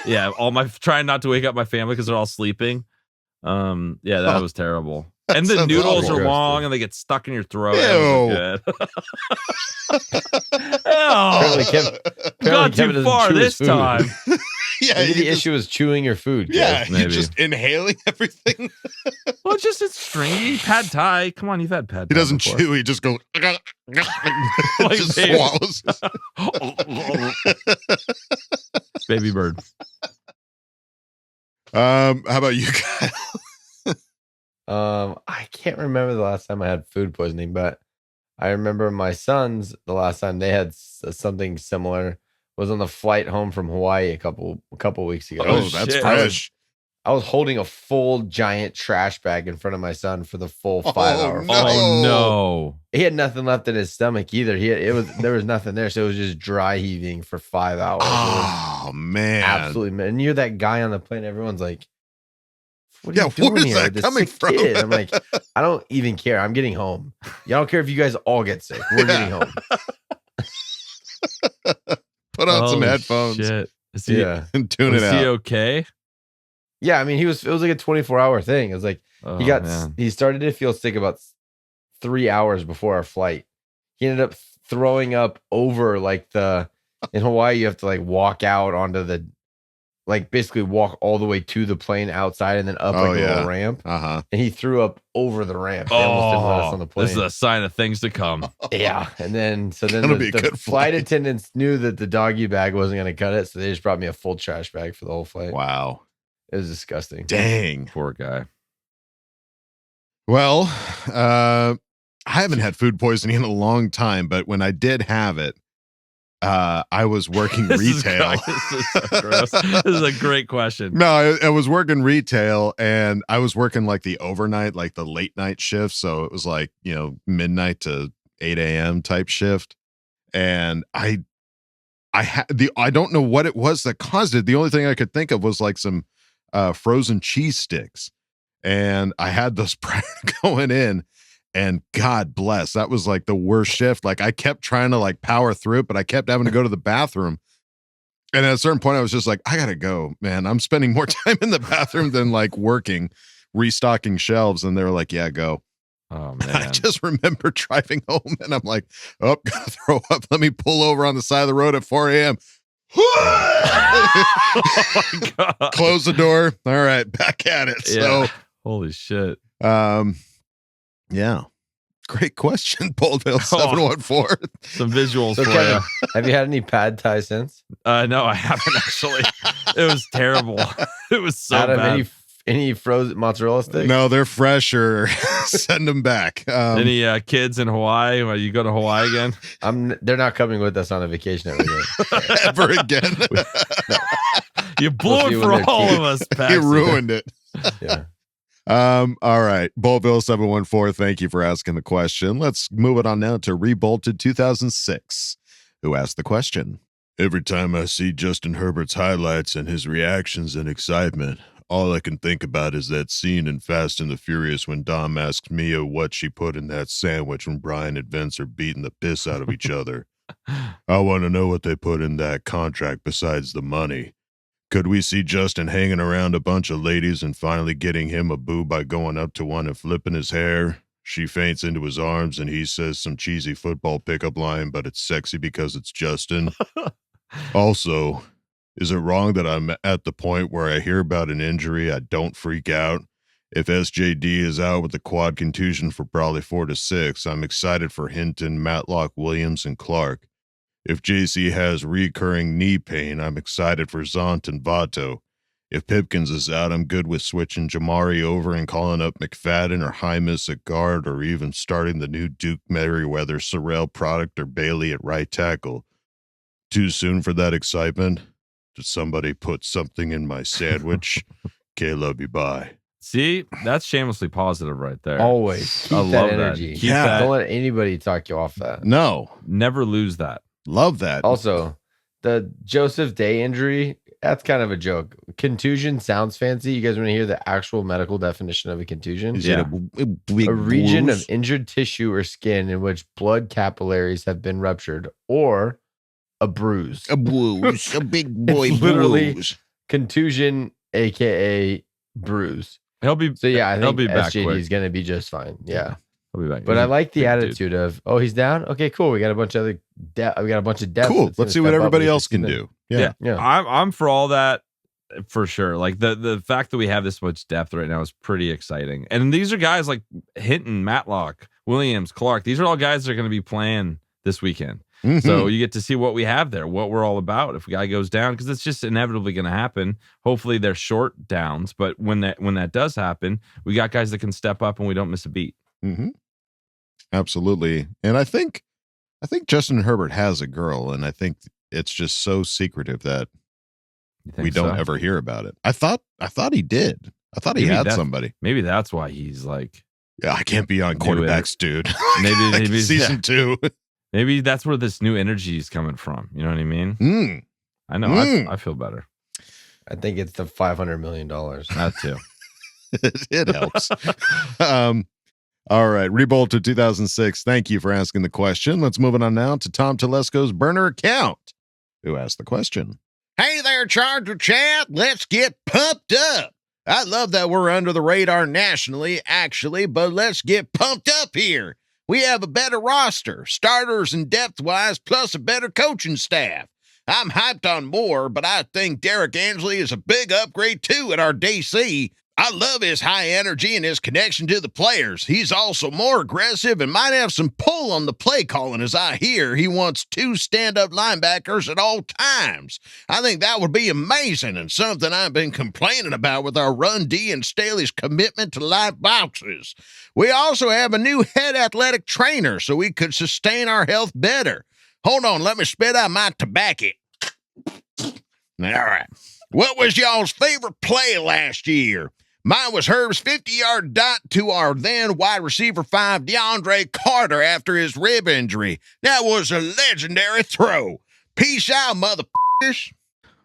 Yeah, trying not to wake up my family because they're all sleeping. That was terrible. And the noodles are long and they get stuck in your throat. Good. Gone too far this time. Maybe the issue is chewing your food. Yeah, you're just inhaling everything. Well, it's stringy. Pad thai. Come on, you've had pad thai. He doesn't before. chew. He just goes. Just swallows. Baby bird. How about you, Kyle? I can't remember the last time I had food poisoning, but I remember my sons, the last time they had something similar was on the flight home from Hawaii a couple weeks ago. Oh, that's fresh. I was holding a full giant trash bag in front of my son for the full 5 hour no. flight. Oh no. He had nothing left in his stomach either. There was nothing there, so it was just dry heaving for 5 hours. Oh man. Absolutely, man. And you're that guy on the plane, everyone's like, what are you doing here? Where's that coming from? Kid. I'm like, I don't even care. I'm getting home. Y'all don't care if you guys all get sick. We're getting home. Put on some headphones. Shit. Is he, and tune it out. Is he okay? Yeah, I mean, it was like a 24-hour thing. It was like he started to feel sick about 3 hours before our flight. He ended up throwing up over like in Hawaii, you have to like walk out onto the, like basically walk all the way to the plane outside and then up a little ramp. Uh-huh. And he threw up over the ramp. They almost didn't let us on the plane. This is a sign of things to come. Yeah. And then the flight attendants knew that the doggy bag wasn't going to cut it. So they just brought me a full trash bag for the whole flight. Wow. It was disgusting. Dang. Poor guy. Well, I haven't had food poisoning in a long time, but when I did have it, I was working retail. This is so gross. This is a great question. No, I was working retail and I was working like the overnight, like the late night shift. So it was like, midnight to 8 a.m. type shift. And I don't know what it was that caused it. The only thing I could think of was like some frozen cheese sticks. And I had those prior to going in. And God bless, that was like the worst shift. Like I kept trying to like power through it, but I kept having to go to the bathroom. And at a certain point, I was just like, I gotta go, man. I'm spending more time in the bathroom than like working, restocking shelves. And they were like, yeah, go. Oh man. I just remember driving home and I'm like, oh, gotta throw up. Let me pull over on the side of the road at 4 a.m. Oh my God. Close the door. All right, back at it. Yeah. So holy shit. Yeah. Great question, Boltville 714. Some visuals So for Kevin, you. have you had any pad thai since? No, I haven't actually. It was terrible. It was so Adam, bad. any frozen mozzarella sticks? No, they're fresh or send them back. Any kids in Hawaii? Well, you go to Hawaii again? They're not coming with us on a vacation ever again. You blew it for all of us, Paxton. You ruined it. Yeah. All right. Boltville 714, thank you for asking the question. Let's move it on now to Rebolted 2006, who asked the question. Every time I see Justin Herbert's highlights and his reactions and excitement, all I can think about is that scene in Fast and the Furious when Dom asks Mia what she put in that sandwich when Brian and Vince are beating the piss out of each other. I want to know what they put in that contract besides the money. Could we see Justin hanging around a bunch of ladies and finally getting him a boo by going up to one and flipping his hair? She faints into his arms and he says some cheesy football pickup line, but it's sexy because it's Justin. Also, is it wrong that I'm at the point where I hear about an injury, I don't freak out? If SJD is out with a quad contusion for probably 4 to 6, I'm excited for Hinton, Matlock, Williams, and Clark. If JC has recurring knee pain, I'm excited for Zont and Vato. If Pipkins is out, I'm good with switching Jamari over and calling up McFadden or Hymas at guard, or even starting the new Duke Merriweather Sorrell product or Bailey at right tackle. Too soon for that excitement? Did somebody put something in my sandwich? Okay, love you, bye. See, that's shamelessly positive right there. Always. Keep I that love energy. That. Keep that. Don't let anybody talk you off that. No. Never lose that. Love that. Also, the Joseph Day injury, that's kind of a joke. Contusion sounds fancy. You guys want to hear the actual medical definition of a contusion? Is it a region bruise? of injured tissue or skin in which blood capillaries have been ruptured, or a bruise. A bruise. A big boy literally bruise. Contusion, aka bruise. He'll be So yeah, I think be back SJD quick. is going to be just fine. Yeah. He'll be back. But He's I a like the big attitude of, oh, he's down. Okay, cool. We got a bunch of other we got a bunch of depth. Cool. that's Let's gonna see what step up everybody with else this can season. do. Yeah. I'm for all that for sure. Like the fact that we have this much depth right now is pretty exciting. And these are guys like Hinton, Matlock, Williams, Clark. These are all guys that are going to be playing this weekend. Mhm. So you get to see what we have there, what we're all about. If a guy goes down, because it's just inevitably going to happen. Hopefully they're short downs, but when that does happen, we got guys that can step up and we don't miss a beat. Mm-hmm. Absolutely. And I think Justin Herbert has a girl, and I think it's just so secretive that we don't ever hear about it. I thought he did. I thought he had somebody. Maybe that's why he's like, yeah, I can't be on quarterbacks, dude. Maybe season 2. Maybe that's where this new energy is coming from. You know what I mean? I know. I feel better. I think it's the $500 million. That too. It helps. All right. Rebolter 2006. Thank you for asking the question. Let's move on now to Tom Telesco's burner account, who asked the question. Hey there, Charger chat. Let's get pumped up. I love that we're under the radar nationally, actually, but let's get pumped up here. We have a better roster, starters and depth-wise, plus a better coaching staff. I'm hyped on Moore, but I think Derek Ansley is a big upgrade, too, at our DC. I love his high energy and his connection to the players. He's also more aggressive and might have some pull on the play calling, as I hear he wants 2 stand-up linebackers at all times. I think that would be amazing and something I've been complaining about with our run D and Staley's commitment to live boxes. We also have a new head athletic trainer so we could sustain our health better. Hold on, let me spit out my tobacco. All right. What was y'all's favorite play last year? Mine was Herb's 50-yard dot to our then wide receiver 5, DeAndre Carter, after his rib injury. That was a legendary throw. Peace out, motherfuckers.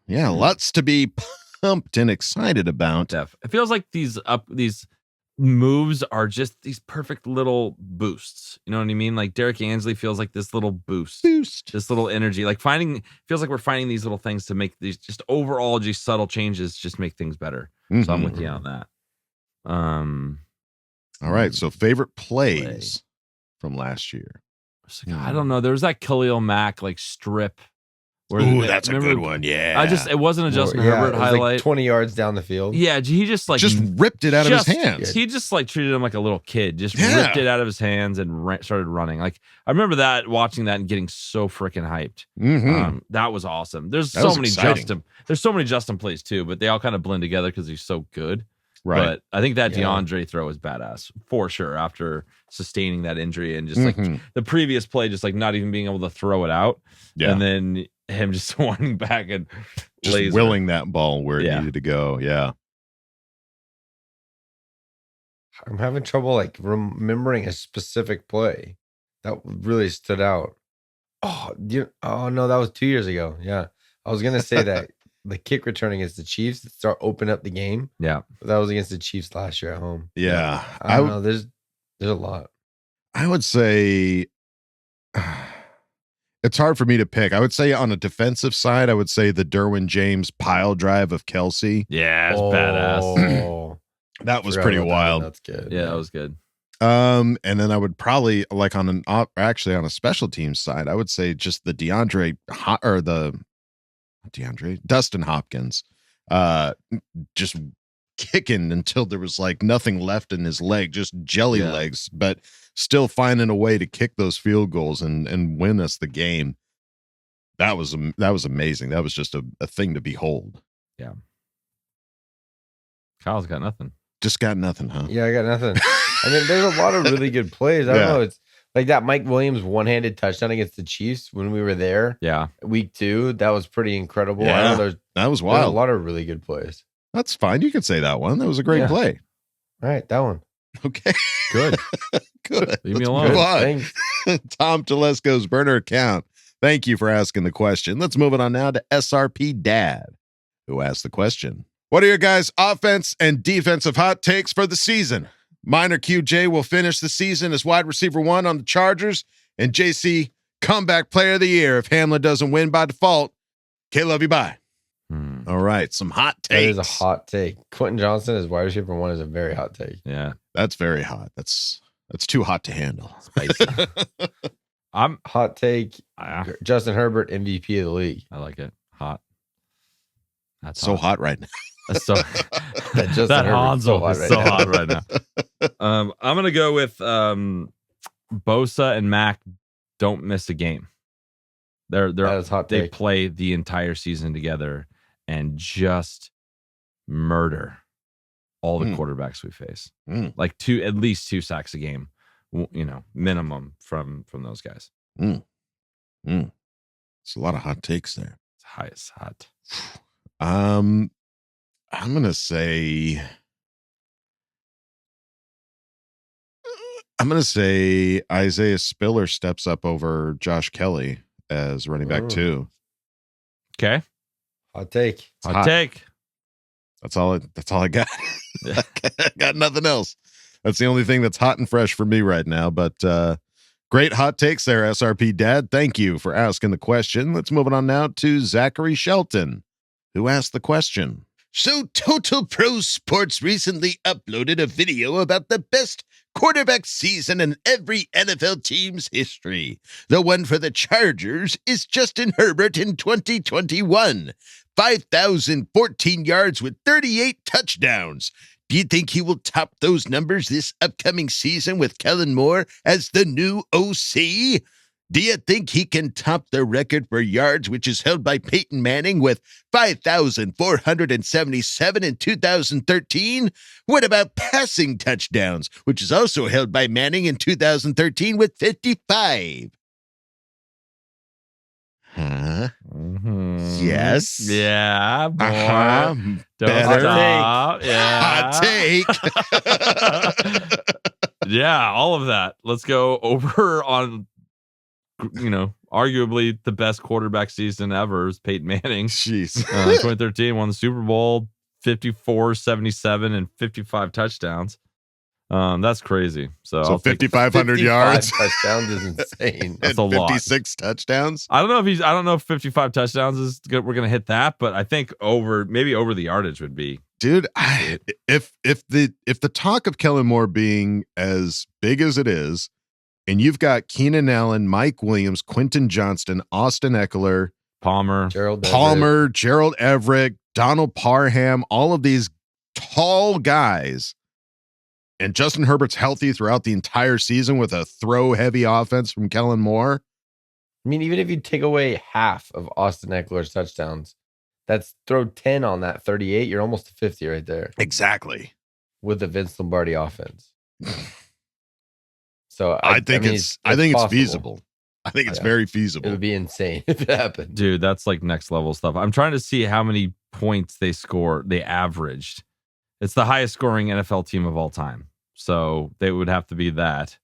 Yeah, lots to be pumped and excited about. It feels like these moves are just these perfect little boosts. You know what I mean? Like Derek Ansley feels like this little boost, this little energy. Like feels like we're finding these little things to make these just overall just subtle changes, just make things better. So I'm with you on that. All right. So favorite plays from last year. I don't know. There was that Khalil Mack like strip. Ooh, that's a good one. Yeah. It wasn't a Justin Herbert highlight. Like 20 yards down the field. Yeah, he just ripped it out of his hands. He just like treated him like a little kid. Just ripped it out of his hands and started running. Like I remember watching that and getting so freaking hyped. That was awesome. There's so many Justin plays too, but they all kind of blend together because he's so good. Right. But I think that DeAndre throw is badass for sure after sustaining that injury and just like the previous play, just like not even being able to throw it out. Yeah. And then him just wanting back and just willing that ball where it needed to go. Yeah. I'm having trouble like remembering a specific play that really stood out. Oh no, that was 2 years ago. Yeah. I was going to say that the kick return against the Chiefs to start open up the game. Yeah. But that was against the Chiefs last year at home. Yeah. I don't know. There's a lot. I would say it's hard for me to pick. I would say on a defensive side, I would say the Derwin James pile drive of Kelsey. Yeah, it's badass. That was pretty wild. That's good. Yeah, that was good. And then I would probably like on a special teams side, I would say just the Dustin Hopkins, just kicking until there was like nothing left in his leg, just jelly legs, but still finding a way to kick those field goals and win us the game. That was amazing. That was just a thing to behold. Yeah. Kyle's got nothing. Just got nothing, huh? Yeah, I got nothing. I mean, there's a lot of really good plays. I don't know. It's like that Mike Williams one-handed touchdown against the Chiefs when we were there. Yeah. Week 2. That was pretty incredible. Yeah, I know that was wild. There's a lot of really good plays. That's fine. You could say that one. That was a great play. All right, that one. Okay. Good. Good. Leave me alone. Thanks. Tom Telesco's burner account. Thank you for asking the question. Let's move it on now to SRP Dad, who asked the question. What are your guys' offense and defensive hot takes for the season? Minor QJ will finish the season as wide receiver 1 on the Chargers, and JC comeback player of the year if Hamlin doesn't win by default. Okay, love you, bye. All right, some hot takes. That is a hot take. Quentin Johnson as wide receiver 1 is a very hot take. Yeah, that's very hot. That's too hot to handle. Spicy. I'm hot take. Justin Herbert MVP of the league. I like it. Hot. That's so hot right now. That's so that Hanzo is so hot right now. I'm gonna go with Bosa and Mac don't miss a game. They play the entire season together and just murder all the quarterbacks we face. Like at least 2 sacks a game, minimum from those guys. It's a lot of hot takes there. It's hot. I'm gonna say Isaiah Spiller steps up over Josh Kelly as running back 2. Okay. Hot take. Hot take. That's all I got. I got nothing else. That's the only thing that's hot and fresh for me right now. But great hot takes there, SRP Dad. Thank you for asking the question. Let's move it on now to Zachary Shelton, who asked the question. So Total Pro Sports recently uploaded a video about the best quarterback season in every NFL team's history. The one for the Chargers is Justin Herbert in 2021. 5,014 yards with 38 touchdowns. Do you think he will top those numbers this upcoming season with Kellen Moore as the new OC? Do you think he can top the record for yards, which is held by Peyton Manning with 5,477 in 2013? What about passing touchdowns, which is also held by Manning in 2013 with 55? Huh? Mm-hmm. Yes. Yeah, boy. Don't Better stop. Yeah. Hot take. Yeah, all of that. Let's go over on, arguably the best quarterback season ever is Peyton Manning. Jeez. 2013 won the Super Bowl, 54-77 and 55 touchdowns. That's crazy. So 5,500 yards touchdowns is insane. That's a lot. 56 touchdowns. I don't know if 55 touchdowns is good. We're gonna hit that, but I think maybe over the yardage would be. Dude, if the talk of Kellen Moore being as big as it is, and you've got Keenan Allen, Mike Williams, Quentin Johnston, Austin Eckler, Palmer, Gerald Everett, Donald Parham, all of these tall guys. And Justin Herbert's healthy throughout the entire season with a throw-heavy offense from Kellen Moore. I mean, even if you take away half of Austin Eckler's touchdowns, that's throw 10 on that 38. You're almost to 50 right there. Exactly. With the Vince Lombardi offense. So I think it's feasible. I think it's very feasible. It would be insane if it happened. Dude, that's like next level stuff. I'm trying to see how many points they averaged. It's the highest scoring NFL team of all time. So they would have to be that.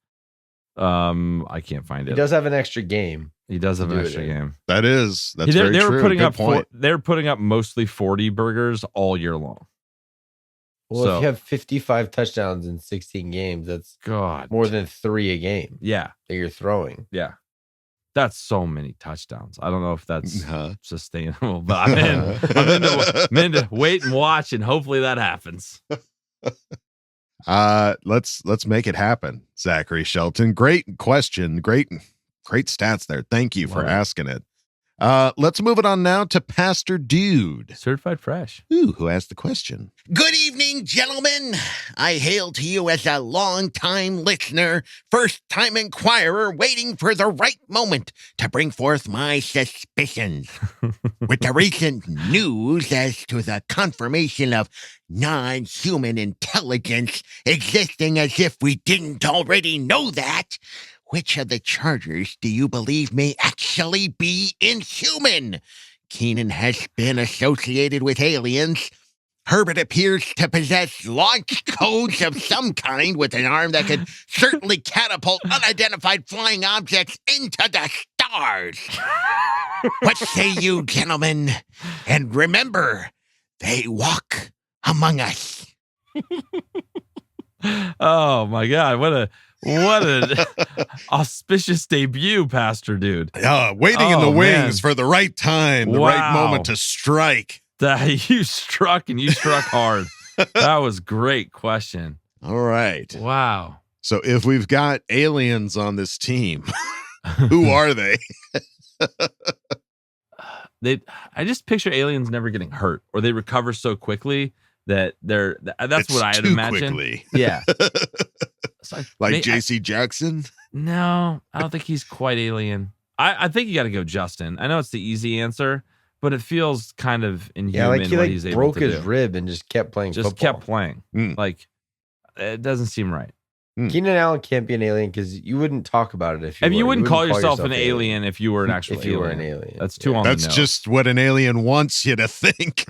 I can't find it. He does have an extra game. He does have an extra game. That's very true. They were putting up mostly 40 burgers all year long. Well, if you have 55 touchdowns in 16 games, that's more than 3 a game. Yeah. That you're throwing. Yeah. That's so many touchdowns. I don't know if that's sustainable, but I'm in to wait and watch, and hopefully that happens. Let's make it happen, Zachary Shelton. Great question. Great stats there. Thank you for asking it. Let's move it on now to Pastor Dude. Certified Fresh. Ooh, who asked the question? Good evening, gentlemen. I hail to you as a long-time listener, first-time inquirer waiting for the right moment to bring forth my suspicions. With the recent news as to the confirmation of non-human intelligence existing as if we didn't already know that, which of the Chargers do you believe may actually be inhuman? Keenan has been associated with aliens. Herbert appears to possess launch codes of some kind with an arm that could certainly catapult unidentified flying objects into the stars. What say you, gentlemen? And remember, they walk among us. Oh my God! What an auspicious debut, Pastor Dude. Waiting in the wings for the right time, the right moment to strike. You struck hard. That was a great question. All right. Wow. So if we've got aliens on this team, who are they? I just picture aliens never getting hurt, or they recover so quickly that that's what I'd imagine. Quickly. Yeah. Like JC Jackson? No, I don't think he's quite alien. I think you got to go Justin. I know it's the easy answer, but it feels kind of inhuman. Yeah, like what he's able broke to his do. rib and just kept playing football. Kept playing. Like, it doesn't seem right. Keenan Allen can't be an alien because you wouldn't talk about it if you wouldn't call yourself an alien if you were an actual alien. You were an alien. That's too on the nose. That's just what an alien wants you to think.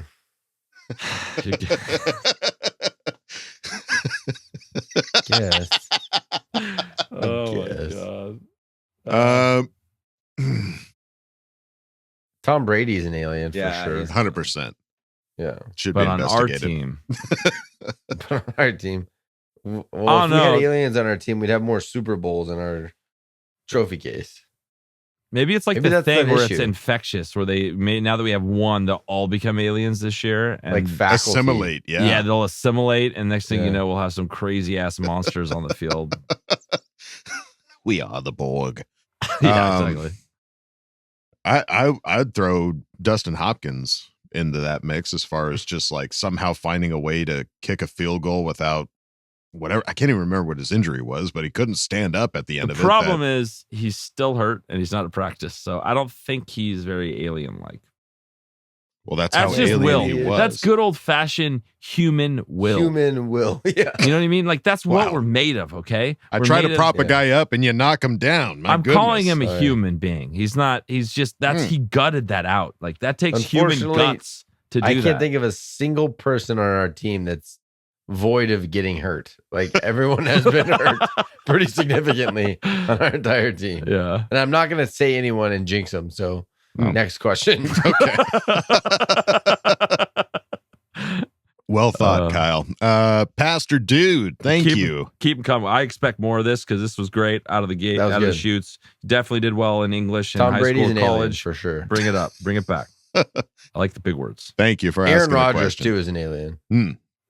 Guess. Oh my God. Tom Brady's an alien for sure. 100%. Yeah. Should but be on our investigated. team, Our team. Well, Oh, if we had no. aliens on our team, we'd have more Super Bowls in our trophy case. maybe it's like Maybe the that's thing an where it's issue. infectious, where they may now that we have one, they'll all become aliens this year, and Like faculty. Assimilate. yeah, they'll assimilate, and next thing you Yeah. know, we'll have some crazy ass monsters on the field. We are the Borg. Yeah, exactly. I'd throw Dustin Hopkins into that mix as far as just like somehow finding a way to kick a field goal without whatever. I can't even remember what his injury was, but he couldn't stand up at the end The of it. problem is he's still hurt and he's not at practice, so I don't think he's very alien-like. Well, that's how That's just alien will. he was. That's good old-fashioned human will. Human will. Yeah. You know what I mean? Like that's what Wow. we're made of. Okay. I We're try made to of- prop a guy up and you knock him down. My I'm goodness. calling him a Sorry. human being. He's not. He's just that's he gutted that out. Like that takes human Unfortunately, guts to do I can't that. think of a single person on our team that's void of getting hurt. Like everyone has been hurt pretty significantly on our entire team. Yeah. And I'm not going to say anyone and jinx them. So next question. Okay. Well thought, Kyle. Pastor Dude, thank you. Keep him coming. I expect more of this because this was great out of the gate, That was out of the good. shoots. Definitely did well in English and Tom high Brady's school, an alien college. for sure. Bring it up. Bring it back. I like the big words. Thank you for Aaron asking the Rodgers question. too is an alien.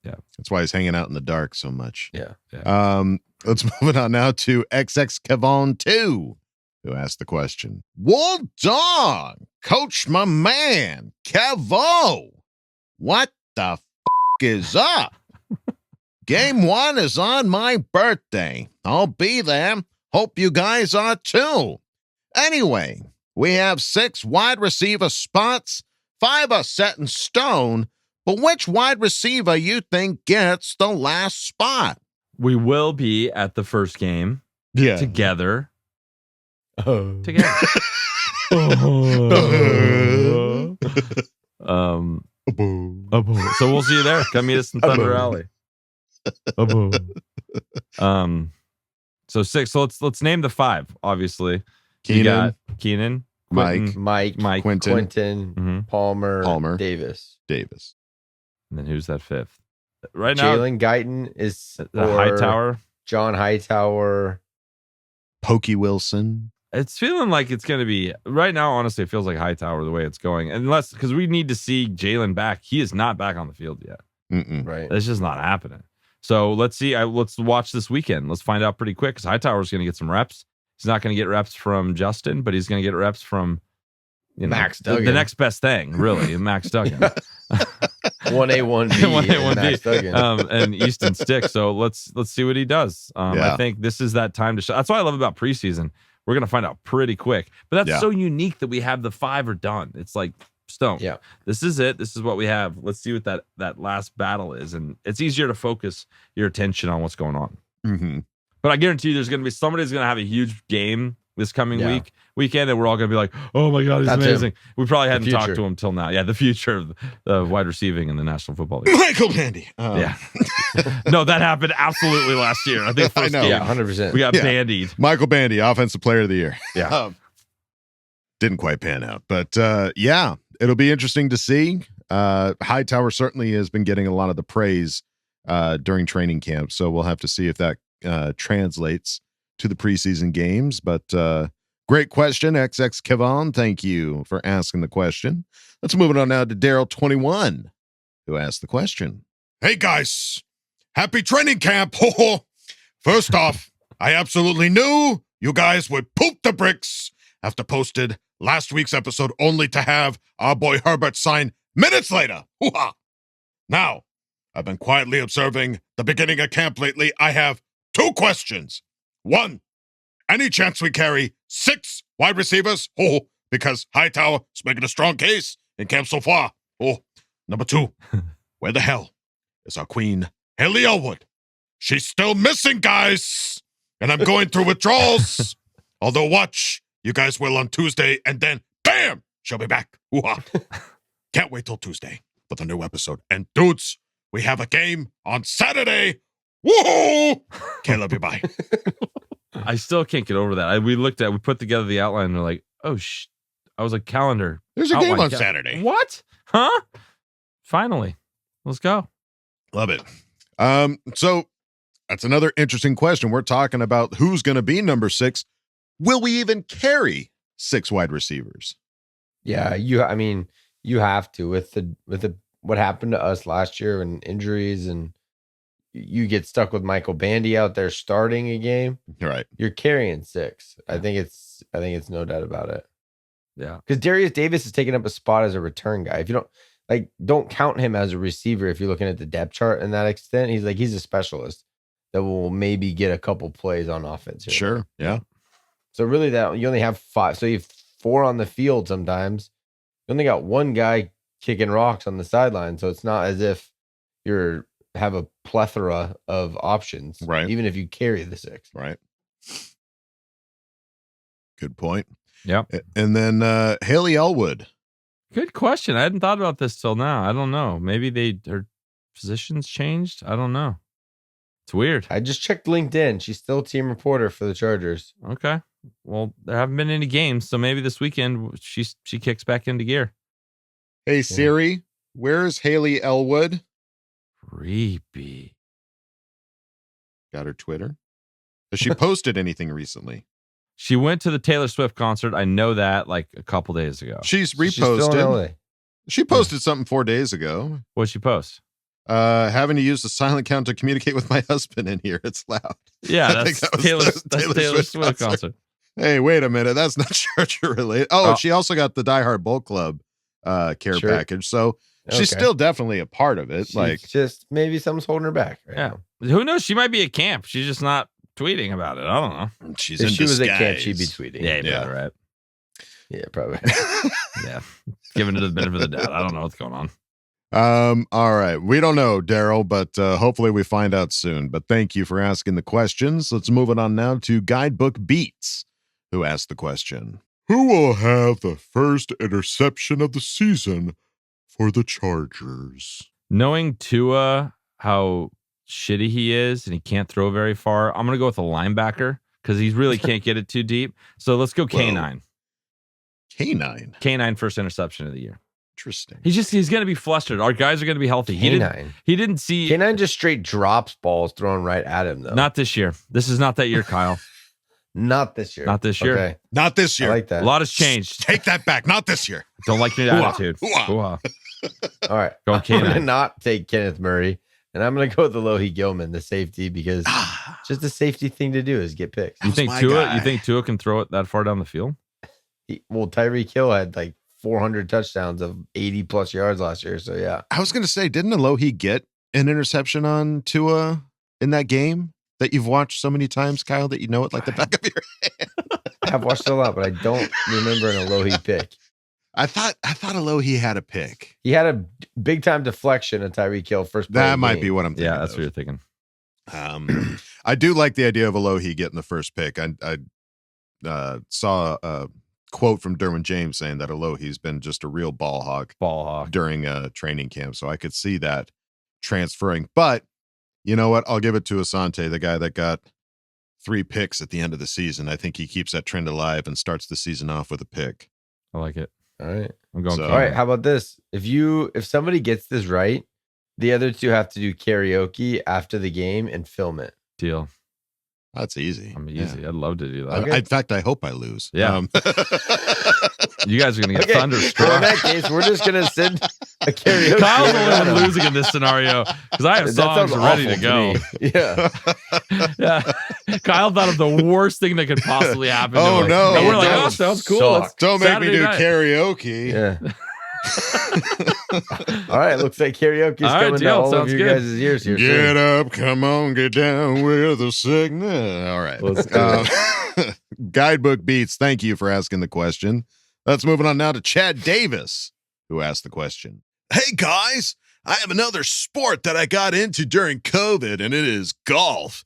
Yeah. That's why he's hanging out in the dark so much. Yeah. Let's move it on now to XX Kevon 2, who asked the question. Well done, Coach my man, Kevo. What the f is up? Game 1 is on my birthday. I'll be there. Hope you guys are too. Anyway, we have 6 wide receiver spots. 5 are set in stone. But which wide receiver you think gets the last spot? We will be at the first game together. Together. So we'll see you there. Come meet us in Thunder Alley. So 6. So let's name the 5. Obviously, you got Keenan, Mike, Quentin, Palmer, Davis. And then who's that 5th? Right now, Jalen Guyton is the Hightower. John Hightower. Pokey Wilson. It's feeling like it's going to be right now. Honestly, it feels like Hightower the way it's going, unless because we need to see Jalen back. He is not back on the field yet. Right, that's just not happening. So let's see. Let's watch this weekend. Let's find out pretty quick because Hightower's going to get some reps. He's not going to get reps from Justin, but he's going to get reps from Max Duggan. The next best thing, really, Max Duggan. 1A, 1B, Max Duggan. And Easton Stick. So let's see what he does. I think this is that time to show. That's what I love about preseason. We're going to find out pretty quick. But that's so unique that we have the 5 are done. It's like stone. Yeah. This is it. This is what we have. Let's see what that last battle is. And it's easier to focus your attention on what's going on. Mm-hmm. But I guarantee you there's going to be somebody's going to have a huge game this coming weekend, and we're all going to be like, oh my God, he's amazing. We probably hadn't talked to him till now. Yeah, the future of wide receiving in the National Football League. Michael Bandy. Yeah. No, that happened absolutely last year. I think first I know. game, Yeah, 100%. we got bandied. Michael Bandy, Offensive Player of the Year. Yeah. Didn't quite pan out. But yeah, it'll be interesting to see. Hightower certainly has been getting a lot of the praise during training camp. So we'll have to see if that translates to the preseason games. But great question, XX Kevon. Thank you for asking the question. Let's move it on now to Daryl 21, who asked the question. Hey guys, happy training camp. First off, I absolutely knew you guys would poop the bricks after posted last week's episode only to have our boy Herbert sign minutes later. Hoo-ha. Now, I've been quietly observing the beginning of camp lately. I have 2 questions. 1, any chance we carry 6 wide receivers? Because Hightower is making a strong case in camp so far. Number 2, where the hell is our queen, Haley Elwood? She's still missing, guys. And I'm going through withdrawals. Although watch, you guys will on Tuesday, and then, bam, she'll be back. Hoo-ha. Can't wait till Tuesday for the new episode. And dudes, we have a game on Saturday. Woohoo! Caleb, you bye. I still can't get over that. We put together the outline and we're like, oh, I was like, calendar. There's a outline, game on Saturday. What? Huh? Finally. Let's go. Love it. So that's another interesting question. We're talking about who's going to be number 6. Will we even carry 6 wide receivers? Yeah, you have to with what happened to us last year and injuries, and you get stuck with Michael Bandy out there starting a game. Right. You're carrying 6. I think it's no doubt about it. Yeah. Because Darius Davis is taking up a spot as a return guy. If you don't count him as a receiver if you're looking at the depth chart in that extent. He's a specialist that will maybe get a couple plays on offense here. Sure. Yeah. So really that you only have 5. So you have 4 on the field sometimes. You only got 1 guy kicking rocks on the sideline. So it's not as if you're have a plethora of options. Right. Even if you carry the 6. Right. Good point. Yeah. And then Haley Elwood. Good question. I hadn't thought about this till now. I don't know. Maybe her positions changed. I don't know. It's weird. I just checked LinkedIn. She's still team reporter for the Chargers. Okay. Well, there haven't been any games, so maybe this weekend she kicks back into gear. Hey Siri, where's Haley Elwood? Creepy. Got her Twitter? Has she posted anything recently? She went to the Taylor Swift concert. I know that like a couple days ago. She's reposted. She posted something 4 days ago. What'd she post? Having to use the silent count to communicate with my husband in here. It's loud. Yeah, that's Taylor Swift concert. Hey, wait a minute. That's not Charger related. Oh, she also got the Die Hard Bowl Club care package. So she's still definitely a part of it. She's just maybe something's holding her back. Right now. Who knows? She might be at camp. She's just not tweeting about it. I don't know. She's if in she disguise. was at camp, she'd be tweeting. Yeah, right. Yeah, probably. Yeah, giving it the benefit of the doubt. I don't know what's going on. All right. We don't know, Daryl, but hopefully we find out soon. But thank you for asking the questions. Let's move it on now to Guidebook Beats, who asked the question: who will have the first interception of the season for the Chargers? Knowing Tua, how shitty he is, and he can't throw very far, I'm going to go with a linebacker because he really can't get it too deep. So let's go K9. K9 first interception of the year. Interesting. He's going to be flustered. Our guys are going to be healthy. K9. He didn't see K9 just straight drops balls thrown right at him though. Not this year. This is not that year, Kyle. Not this year. Not this year. Okay. Not this year. I like that. A lot has changed. Take that back. Not this year. Don't like your attitude. All right. Go I'm going to not take Kenneth Murray, and I'm going to go with Alohi Gilman, the safety, because just the safety thing to do is get picks. You think Tua can throw it that far down the field? Tyreek Hill had like 400 touchdowns of 80 plus yards last year. So yeah, I was going to say, didn't Alohi get an interception on Tua in that game that you've watched so many times, Kyle, that you know it like the back of your hand? I've watched it a lot, but I don't remember an Alohi pick. I thought Alohi had a pick. He had a big time deflection of Tyreek Hill first. That might be what I'm thinking. Yeah, that's what you're thinking. I do like the idea of Alohi getting the first pick. I saw a quote from Derwin James saying that Alohi's been just a real ball hawk during training camp. So I could see that transferring. But you know what? I'll give it to Asante, the guy that got 3 picks at the end of the season. I think he keeps that trend alive and starts the season off with a pick. I like it. All right. I'm going. All right. How about this? If somebody gets this right, the other two have to do karaoke after the game and film it. Deal. That's easy. I'm easy. I'd love to do that. Okay. In fact, I hope I lose. Yeah. You guys are going to get thunderstruck. Well, in that case, we're just going to send a karaoke. Kyle's the one losing in this scenario because I have songs ready to go. Yeah. Kyle thought of the worst thing that could possibly happen. Oh, no. And we're like, oh, sounds cool. Don't make me do karaoke. Yeah. All right, looks like karaoke's coming to all of your guys' ears here. Get up, come on, get down with the signal. All right. Let's go. Guidebook Beats, thank you for asking the question. Let's move on now to Chad Davis, who asked the question. Hey, guys. I have another sport that I got into during COVID, and it is golf.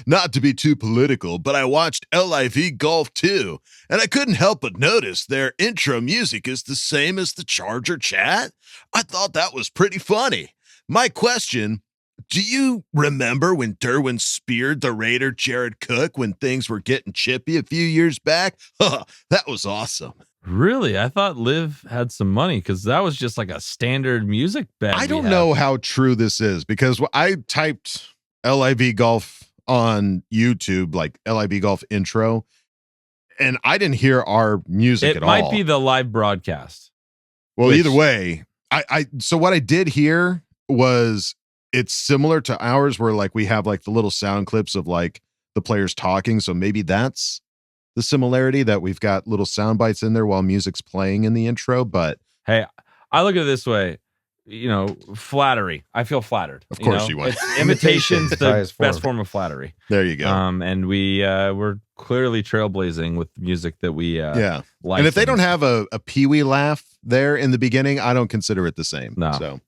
Not to be too political, but I watched LIV Golf too, and I couldn't help but notice their intro music is the same as the Charger chat. I thought that was pretty funny. My question, do you remember when Derwin speared the Raider Jared Cook when things were getting chippy a few years back? That was awesome. Really? I thought Liv had some money because that was just like a standard music bet. I don't know how true this is because I typed LIV Golf on YouTube, like LIV Golf intro, and I didn't hear our music at all. It might be the live broadcast. Well, either way, so what I did hear was it's similar to ours where like we have like the little sound clips of like the players talking. So maybe that's the similarity, that we've got little sound bites in there while music's playing in the intro. But hey, I look at it this way, flattery. I feel flattered. Of course you want. Imitation's the best form of flattery. There you go. And we're clearly trailblazing with music that we like. And if they don't have a Pee-wee laugh there in the beginning, I don't consider it the same. No. So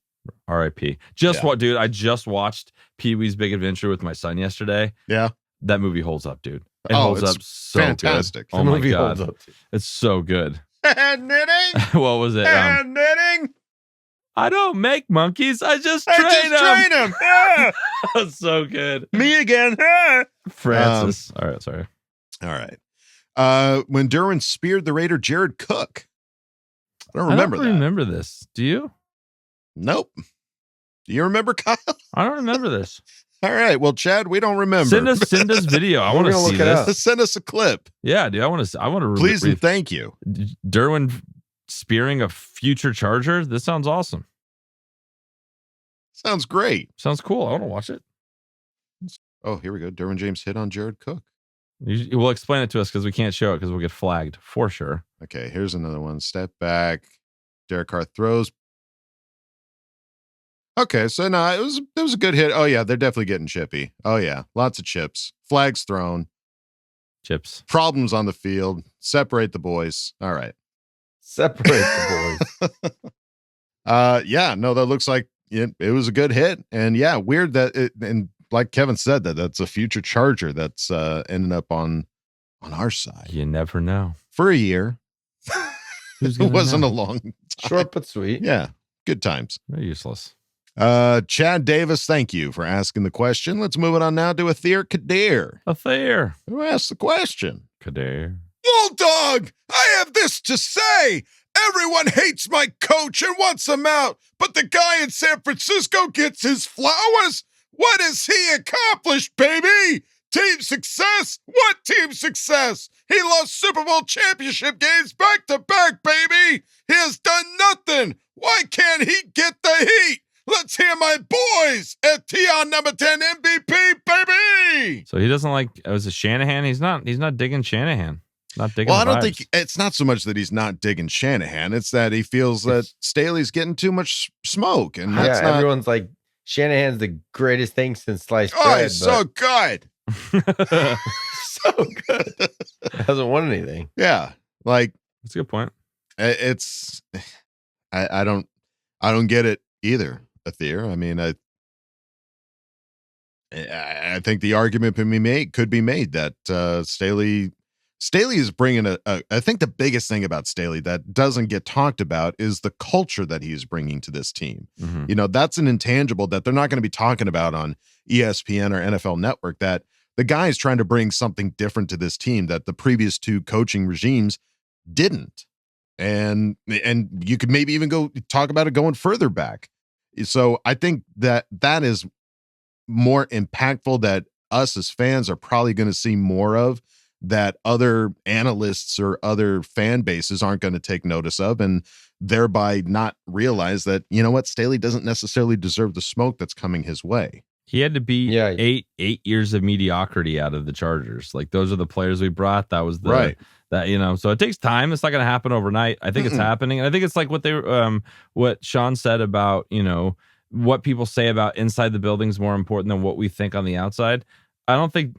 R.I.P. Dude, I just watched Pee-wee's Big Adventure with my son yesterday. Yeah. That movie holds up, dude. It holds up so fantastic. good. Oh my God. Holds up. It's so good. Knitting. What was it? Knitting. I don't make monkeys. I just train them. Yeah. That's so good. Me again. Francis. All right. Sorry. All right. When Derwin speared the Raider Jared Cook. I don't remember that. Remember this. Do you? Nope. Do you remember, Kyle? I don't remember this. All right. Well, Chad, we don't remember. Send us video. I want to see this. Send us a clip. Yeah, dude. I want to. Please and thank you. Derwin spearing a future Charger. This sounds awesome. Sounds great. Sounds cool. I want to watch it. Oh, here we go. Derwin James hit on Jared Cook. You will explain it to us because we can't show it because we'll get flagged for sure. Okay, here's another one. Step back. Derek Carr throws. Okay, so no, it was a good hit. Oh yeah, they're definitely getting chippy. Oh yeah, lots of chips. Flags thrown. Chips. Problems on the field. Separate the boys. All right. Separate the boys. Yeah, no, that looks like it was a good hit. And yeah, weird that it, and like Kevin said, that's a future Charger that's ending up on our side. You never know. For a year. It wasn't a long time. Short but sweet. Yeah, good times. Very useless. Chad Davis, thank you for asking the question. Let's move it on now to Athir Kadir. Athir. Who asked the question? Kadir. Bulldog, I have this to say. Everyone hates my coach and wants him out, but the guy in San Francisco gets his flowers. What has he accomplished, baby? Team success? What team success? He lost Super Bowl championship games back to back, baby. He has done nothing. Why can't he get the heat? Let's hear my boys at Tion number 10 MVP, baby. So he doesn't like, was it Shanahan? He's not digging Shanahan. Not digging. Well, I don't vibes. think it's not so much that he's not digging Shanahan. It's that he feels that Staley's getting too much smoke. And that's not... everyone's like, Shanahan's the greatest thing since sliced bread. Oh, he's so good. So good. Hasn't won anything. Yeah. Like, that's a good point. It's, I don't get it either, Athir. I mean, I think the argument could be made that Staley is bringing I think the biggest thing about Staley that doesn't get talked about is the culture that he's bringing to this team. Mm-hmm. That's an intangible that they're not going to be talking about on ESPN or NFL Network, that the guy is trying to bring something different to this team that the previous two coaching regimes didn't. And you could maybe even go talk about it going further back. So I think that is more impactful, that us as fans are probably going to see more of, that other analysts or other fan bases aren't going to take notice of, and thereby not realize that, you know what, Staley doesn't necessarily deserve the smoke that's coming his way. He had to beat 8 years of mediocrity out of the Chargers. Like, those are the players we brought. That was the right. That, so it takes time. It's not going to happen overnight. I think it's happening. And I think it's like what Shawne said about, what people say about inside the building is more important than what we think on the outside. I don't think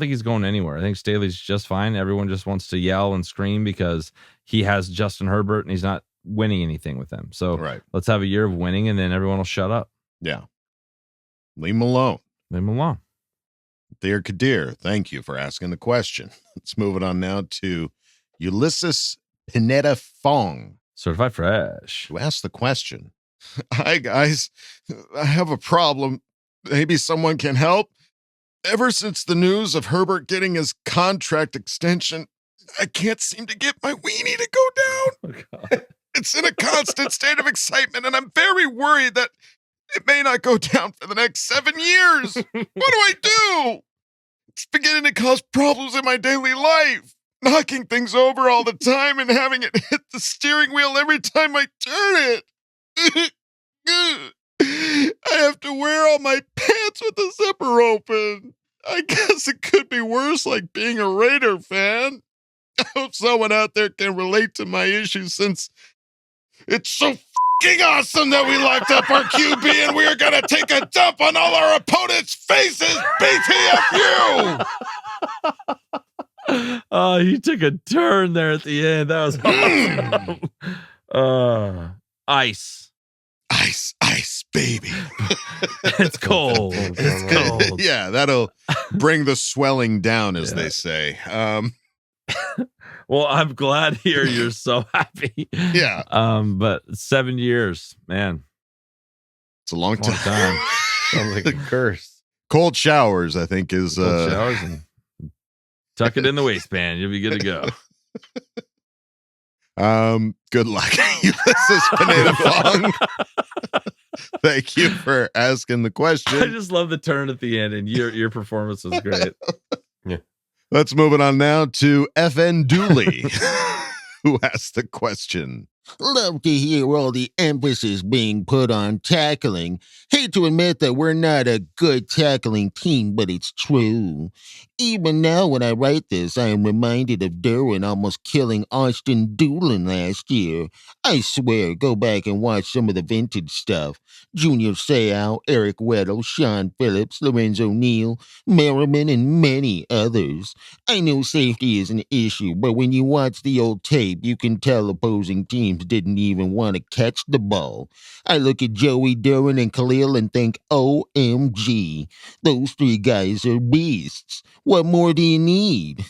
he's going anywhere. I think Staley's just fine. Everyone just wants to yell and scream because he has Justin Herbert and he's not winning anything with them. So let's have a year of winning and then everyone will shut up. Yeah. Leave him alone. Leave him alone. Dear Kadir, thank you for asking the question. Let's move it on now to Ulysses Pineda Fong. Certified fresh. Who asked the question. Hi, guys. I have a problem. Maybe someone can help. Ever since the news of Herbert getting his contract extension, I can't seem to get my weenie to go down. Oh, It's in a constant state of excitement, and I'm very worried that it may not go down for the next 7 years. What do I do? It's beginning to cause problems in my daily life. Knocking things over all the time and having it hit the steering wheel every time I turn it. I have to wear all my pants with the zipper open. I guess it could be worse like being a Raider fan. I hope someone out there can relate to my issues since it's so f***ing awesome that we locked up our QB and we are going to take a dump on all our opponents' faces. BTFU! Oh, he took a turn there at the end. That was awesome. Ice. Ice, baby. It's cold. It's cold. Yeah, that'll bring the swelling down, as they say. Well, I'm glad here you're so happy. Yeah. But 7 years, man. It's a long time. Sounds like a curse. Cold showers, I think, is Cold showers and tuck it in the waistband. You'll be good to go. Good luck, Ulysses Pineda Fong. Thank you for asking the question. I just love the turn at the end, and your performance was great. Yeah. Let's move it on now to FN Dooley, who asked the question. Love to hear all the emphasis being put on tackling. Hate to admit that we're not a good tackling team, but it's true. Even now when I write this, I am reminded of Derwin almost killing Austin Doolin last year. I swear, go back and watch some of the vintage stuff. Junior Seau, Eric Weddle, Sean Phillips, Lorenzo Neal, Merriman, and many others. I know safety is an issue, but when you watch the old tape, you can tell opposing teams didn't even want to catch the ball. I look at Joey Derwin and Khalil and think, OMG, those three guys are beasts. What more do you need?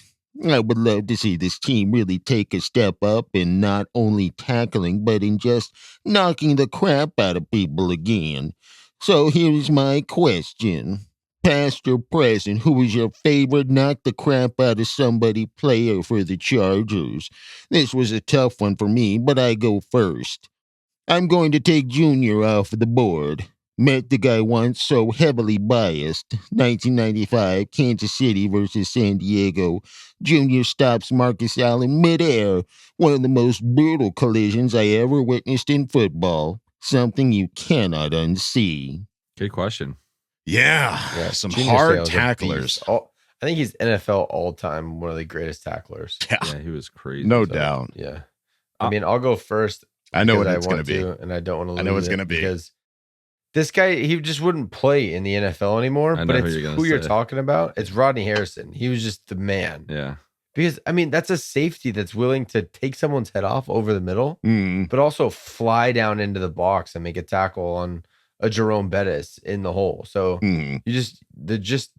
I would love to see this team really take a step up in not only tackling, but in just knocking the crap out of people again. So here's my question. Past or present, who was your favorite knock the crap out of somebody player for the Chargers? This was a tough one for me, but I go first. I'm going to take Junior off the board. Met the guy once, so heavily biased. 1995, Kansas City versus San Diego. Junior stops Marcus Allen midair. One of the most brutal collisions I ever witnessed in football. Something you cannot unsee. Good question. Yeah, some Junior hard Seau's a tacklers. beast. I think he's NFL all-time, one of the greatest tacklers. Yeah, he was crazy. No doubt. Yeah. I mean, I'll go first. I know what because it's going to be. And I don't want to lose I know it's going to be. Because this guy, he just wouldn't play in the NFL anymore. I know But who it's you're gonna who you're say. talking about. It's Rodney Harrison. He was just the man. Yeah. Because, I mean, that's a safety that's willing to take someone's head off over the middle, Mm. but also fly down into the box and make a tackle on a Jerome Bettis in the hole. So Mm. they're just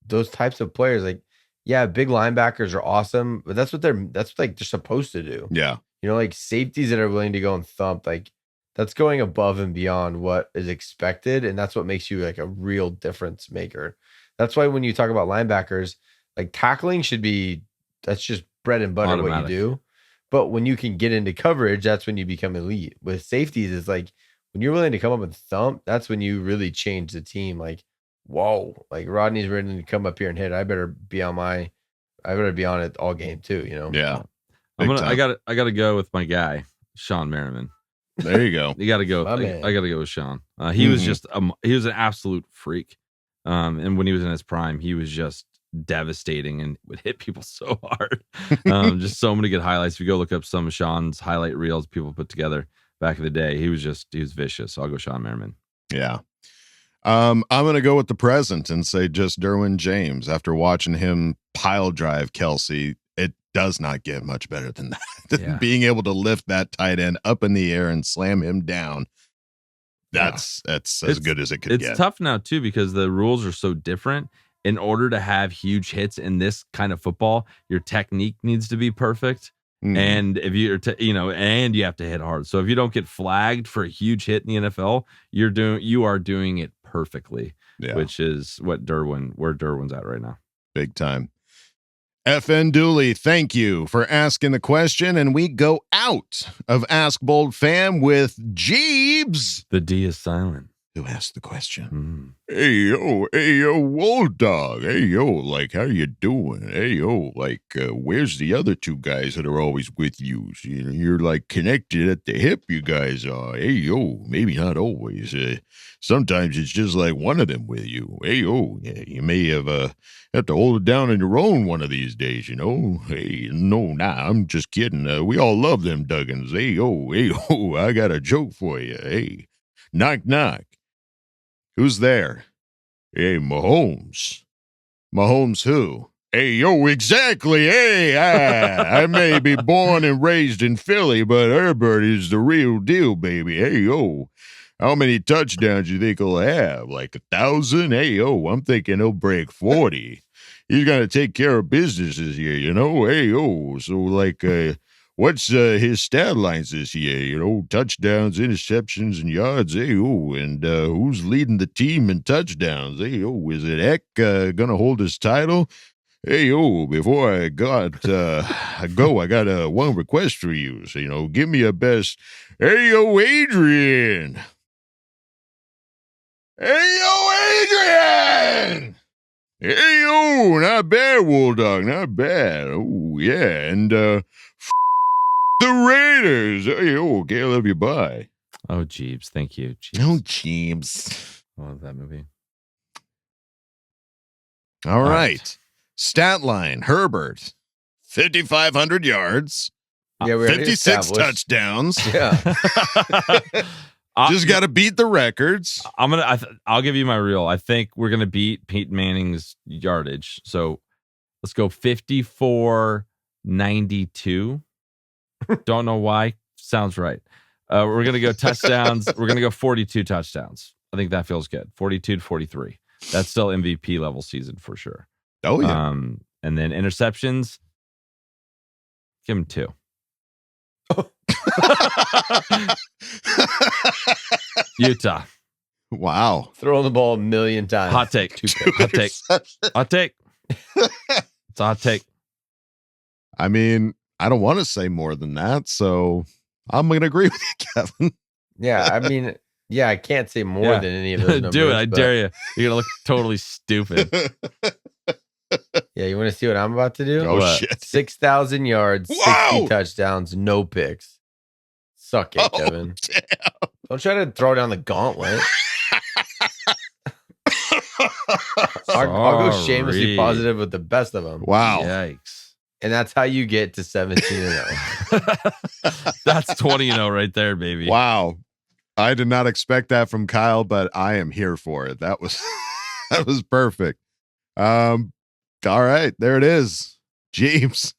those types of players. Like, yeah, big linebackers are awesome, but that's what they're supposed to do. Yeah. You know, like safeties that are willing to go and thump, like that's going above and beyond what is expected. And that's what makes you like a real difference maker. That's why when you talk about linebackers, like tackling should be, that's just bread and butter Automatic. what you do. But when you can get into coverage, that's when you become elite. With safeties, it's like when you're willing to come up and thump, that's when you really change the team. Like, whoa, like Rodney's ready to come up here and hit. I better be on it all game too, you know? Yeah. I gotta go with my guy, Shawne Merriman. There you go. You gotta go. My man. I gotta go with Sean. He was just he was an absolute freak. And when he was in his prime, he was just devastating and would hit people so hard. Just so many good highlights. If you go look up some of Sean's highlight reels people put together back in the day, he was vicious. So I'll go Shawne Merriman. Yeah. I'm going to go with the present and say just Derwin James. After watching him pile drive Kelsey, it does not get much better than that. Yeah. Being able to lift that tight end up in the air and slam him down, that's as good as it could get. It's tough now too because the rules are so different. In order to have huge hits in this kind of football, your technique needs to be perfect. And if you're, and you have to hit hard. So if you don't get flagged for a huge hit in the NFL, you are doing it perfectly, which is where Derwin's at right now. Big time. FN Dooley, thank you for asking the question. And we go out of Ask Bold Fam with Jeebs. The D is silent. Who asked the question? Hey, yo, Wolf Dog. Hey, yo, like, how you doing? Hey, yo, like, where's the other two guys that are always with you? So, you're, like, connected at the hip, you guys are. Hey, yo, maybe not always. Sometimes it's just like one of them with you. Hey, yo, yeah, you may have to hold it down on your own one of these days, you know? Hey, no, I'm just kidding. We all love them Duggins. Hey, yo, I got a joke for you. Hey, knock, knock. Who's there? Hey, Mahomes. Mahomes who? Hey, yo, exactly. Hey, I may be born and raised in Philly, but Herbert is the real deal, baby. Hey, yo, how many touchdowns you think he'll have? Like 1,000? Hey, yo, I'm thinking he'll break 40. He's going to take care of business this year, you know? Hey, yo, so like, what's his stat lines this year? You know, touchdowns, interceptions, and yards. Hey, oh, and who's leading the team in touchdowns? Hey, oh, is it Eck gonna hold his title? Hey, oh, before I got I got one request for you. So, you know, give me a best. Hey, yo, Adrian. Hey, yo, Adrian. Hey, yo, not bad, Wolf Dog, not bad. Oh, yeah, and the Raiders. Hey, okay, I love you. Bye. Oh, Jeebs. Thank you. Jeebs. Oh, Jeebs. I love that movie. All right. Stat line Herbert, 5,500 yards. Yeah, 56 touchdowns. Yeah. Just got to beat the records. I'll give you my reel. I think we're going to beat Peyton Manning's yardage. So let's go 54-92. Don't know why. Sounds right. We're going to go touchdowns. We're going to go 42 touchdowns. I think that feels good. 42-43. That's still MVP level season for sure. Oh, yeah. And then interceptions, give him 2. Utah. Wow. Throwing the ball 1,000,000 times. Hot take. Hot take. Hot take. It's a hot take. I mean, I don't want to say more than that, so I'm going to agree with you, Kevin. Yeah, I mean, I can't say more than any of those numbers. Do it. I dare you. You're going to look totally stupid. Yeah, you want to see what I'm about to do? Oh, shit. 6,000 yards, 60 touchdowns, no picks. Suck it, Kevin. Damn. Don't try to throw down the gauntlet. I'll go shamelessly positive with the best of them. Wow. Yikes. And that's how you get to 17-0. That's 20-0 right there, baby. Wow. I did not expect that from Kyle, but I am here for it. That was perfect. All right, there it is. James,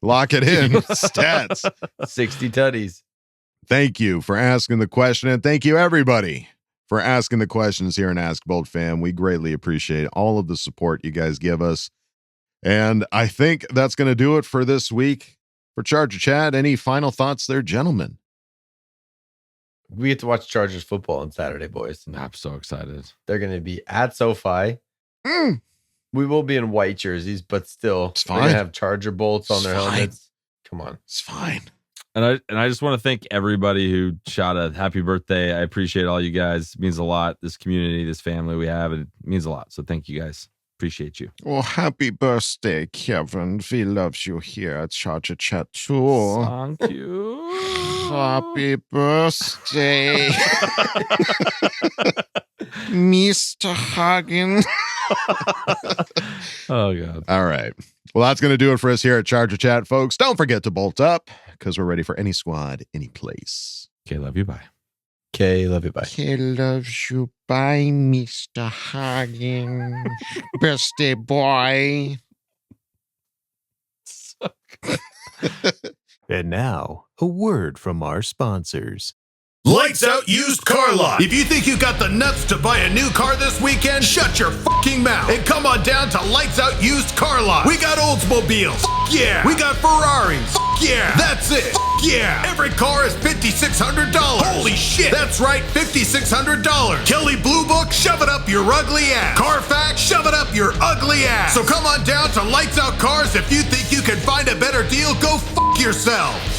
lock it in. Stats. 60 tutties. Thank you for asking the question, and thank you everybody for asking the questions here in Ask Bold Fam. We greatly appreciate all of the support you guys give us. And I think that's going to do it for this week for Charger Chat. Any final thoughts there, gentlemen? We get to watch Chargers football on Saturday, boys. I'm so excited. They're going to be at SoFi. We will be in white jerseys, but still, it's they're fine. going to have Charger bolts on their helmets. Come on. It's fine. And I just want to thank everybody who shot a happy birthday. I appreciate all you guys. It means a lot. This community, this family we have, it means a lot. So thank you guys. Appreciate you. Well, happy birthday, Kevin. We love you here at Charger Chat too. Thank you. Happy birthday, Mr. Hagen. Oh, God. All right. Well, that's going to do it for us here at Charger Chat, folks. Don't forget to bolt up because we're ready for any squad, any place. Okay, love you. Bye. Okay, love you. Bye. Okay, loves you. Bye, Mr. Hagen. Birthday boy. So good. And now, a word from our sponsors. Lights Out Used Car Lot. If you think you got the nuts to buy a new car this weekend, shut your fucking mouth and come on down to Lights Out Used Car Lot. We got Oldsmobiles. Yeah. We got Ferraris. Yeah. That's it. yeah! Every car is $5,600. Holy shit! That's right, $5,600. Kelly Blue Book, shove it up your ugly ass. Carfax, shove it up your ugly ass. So come on down to Lights Out Cars. If you think you can find a better deal, go fuck yourself.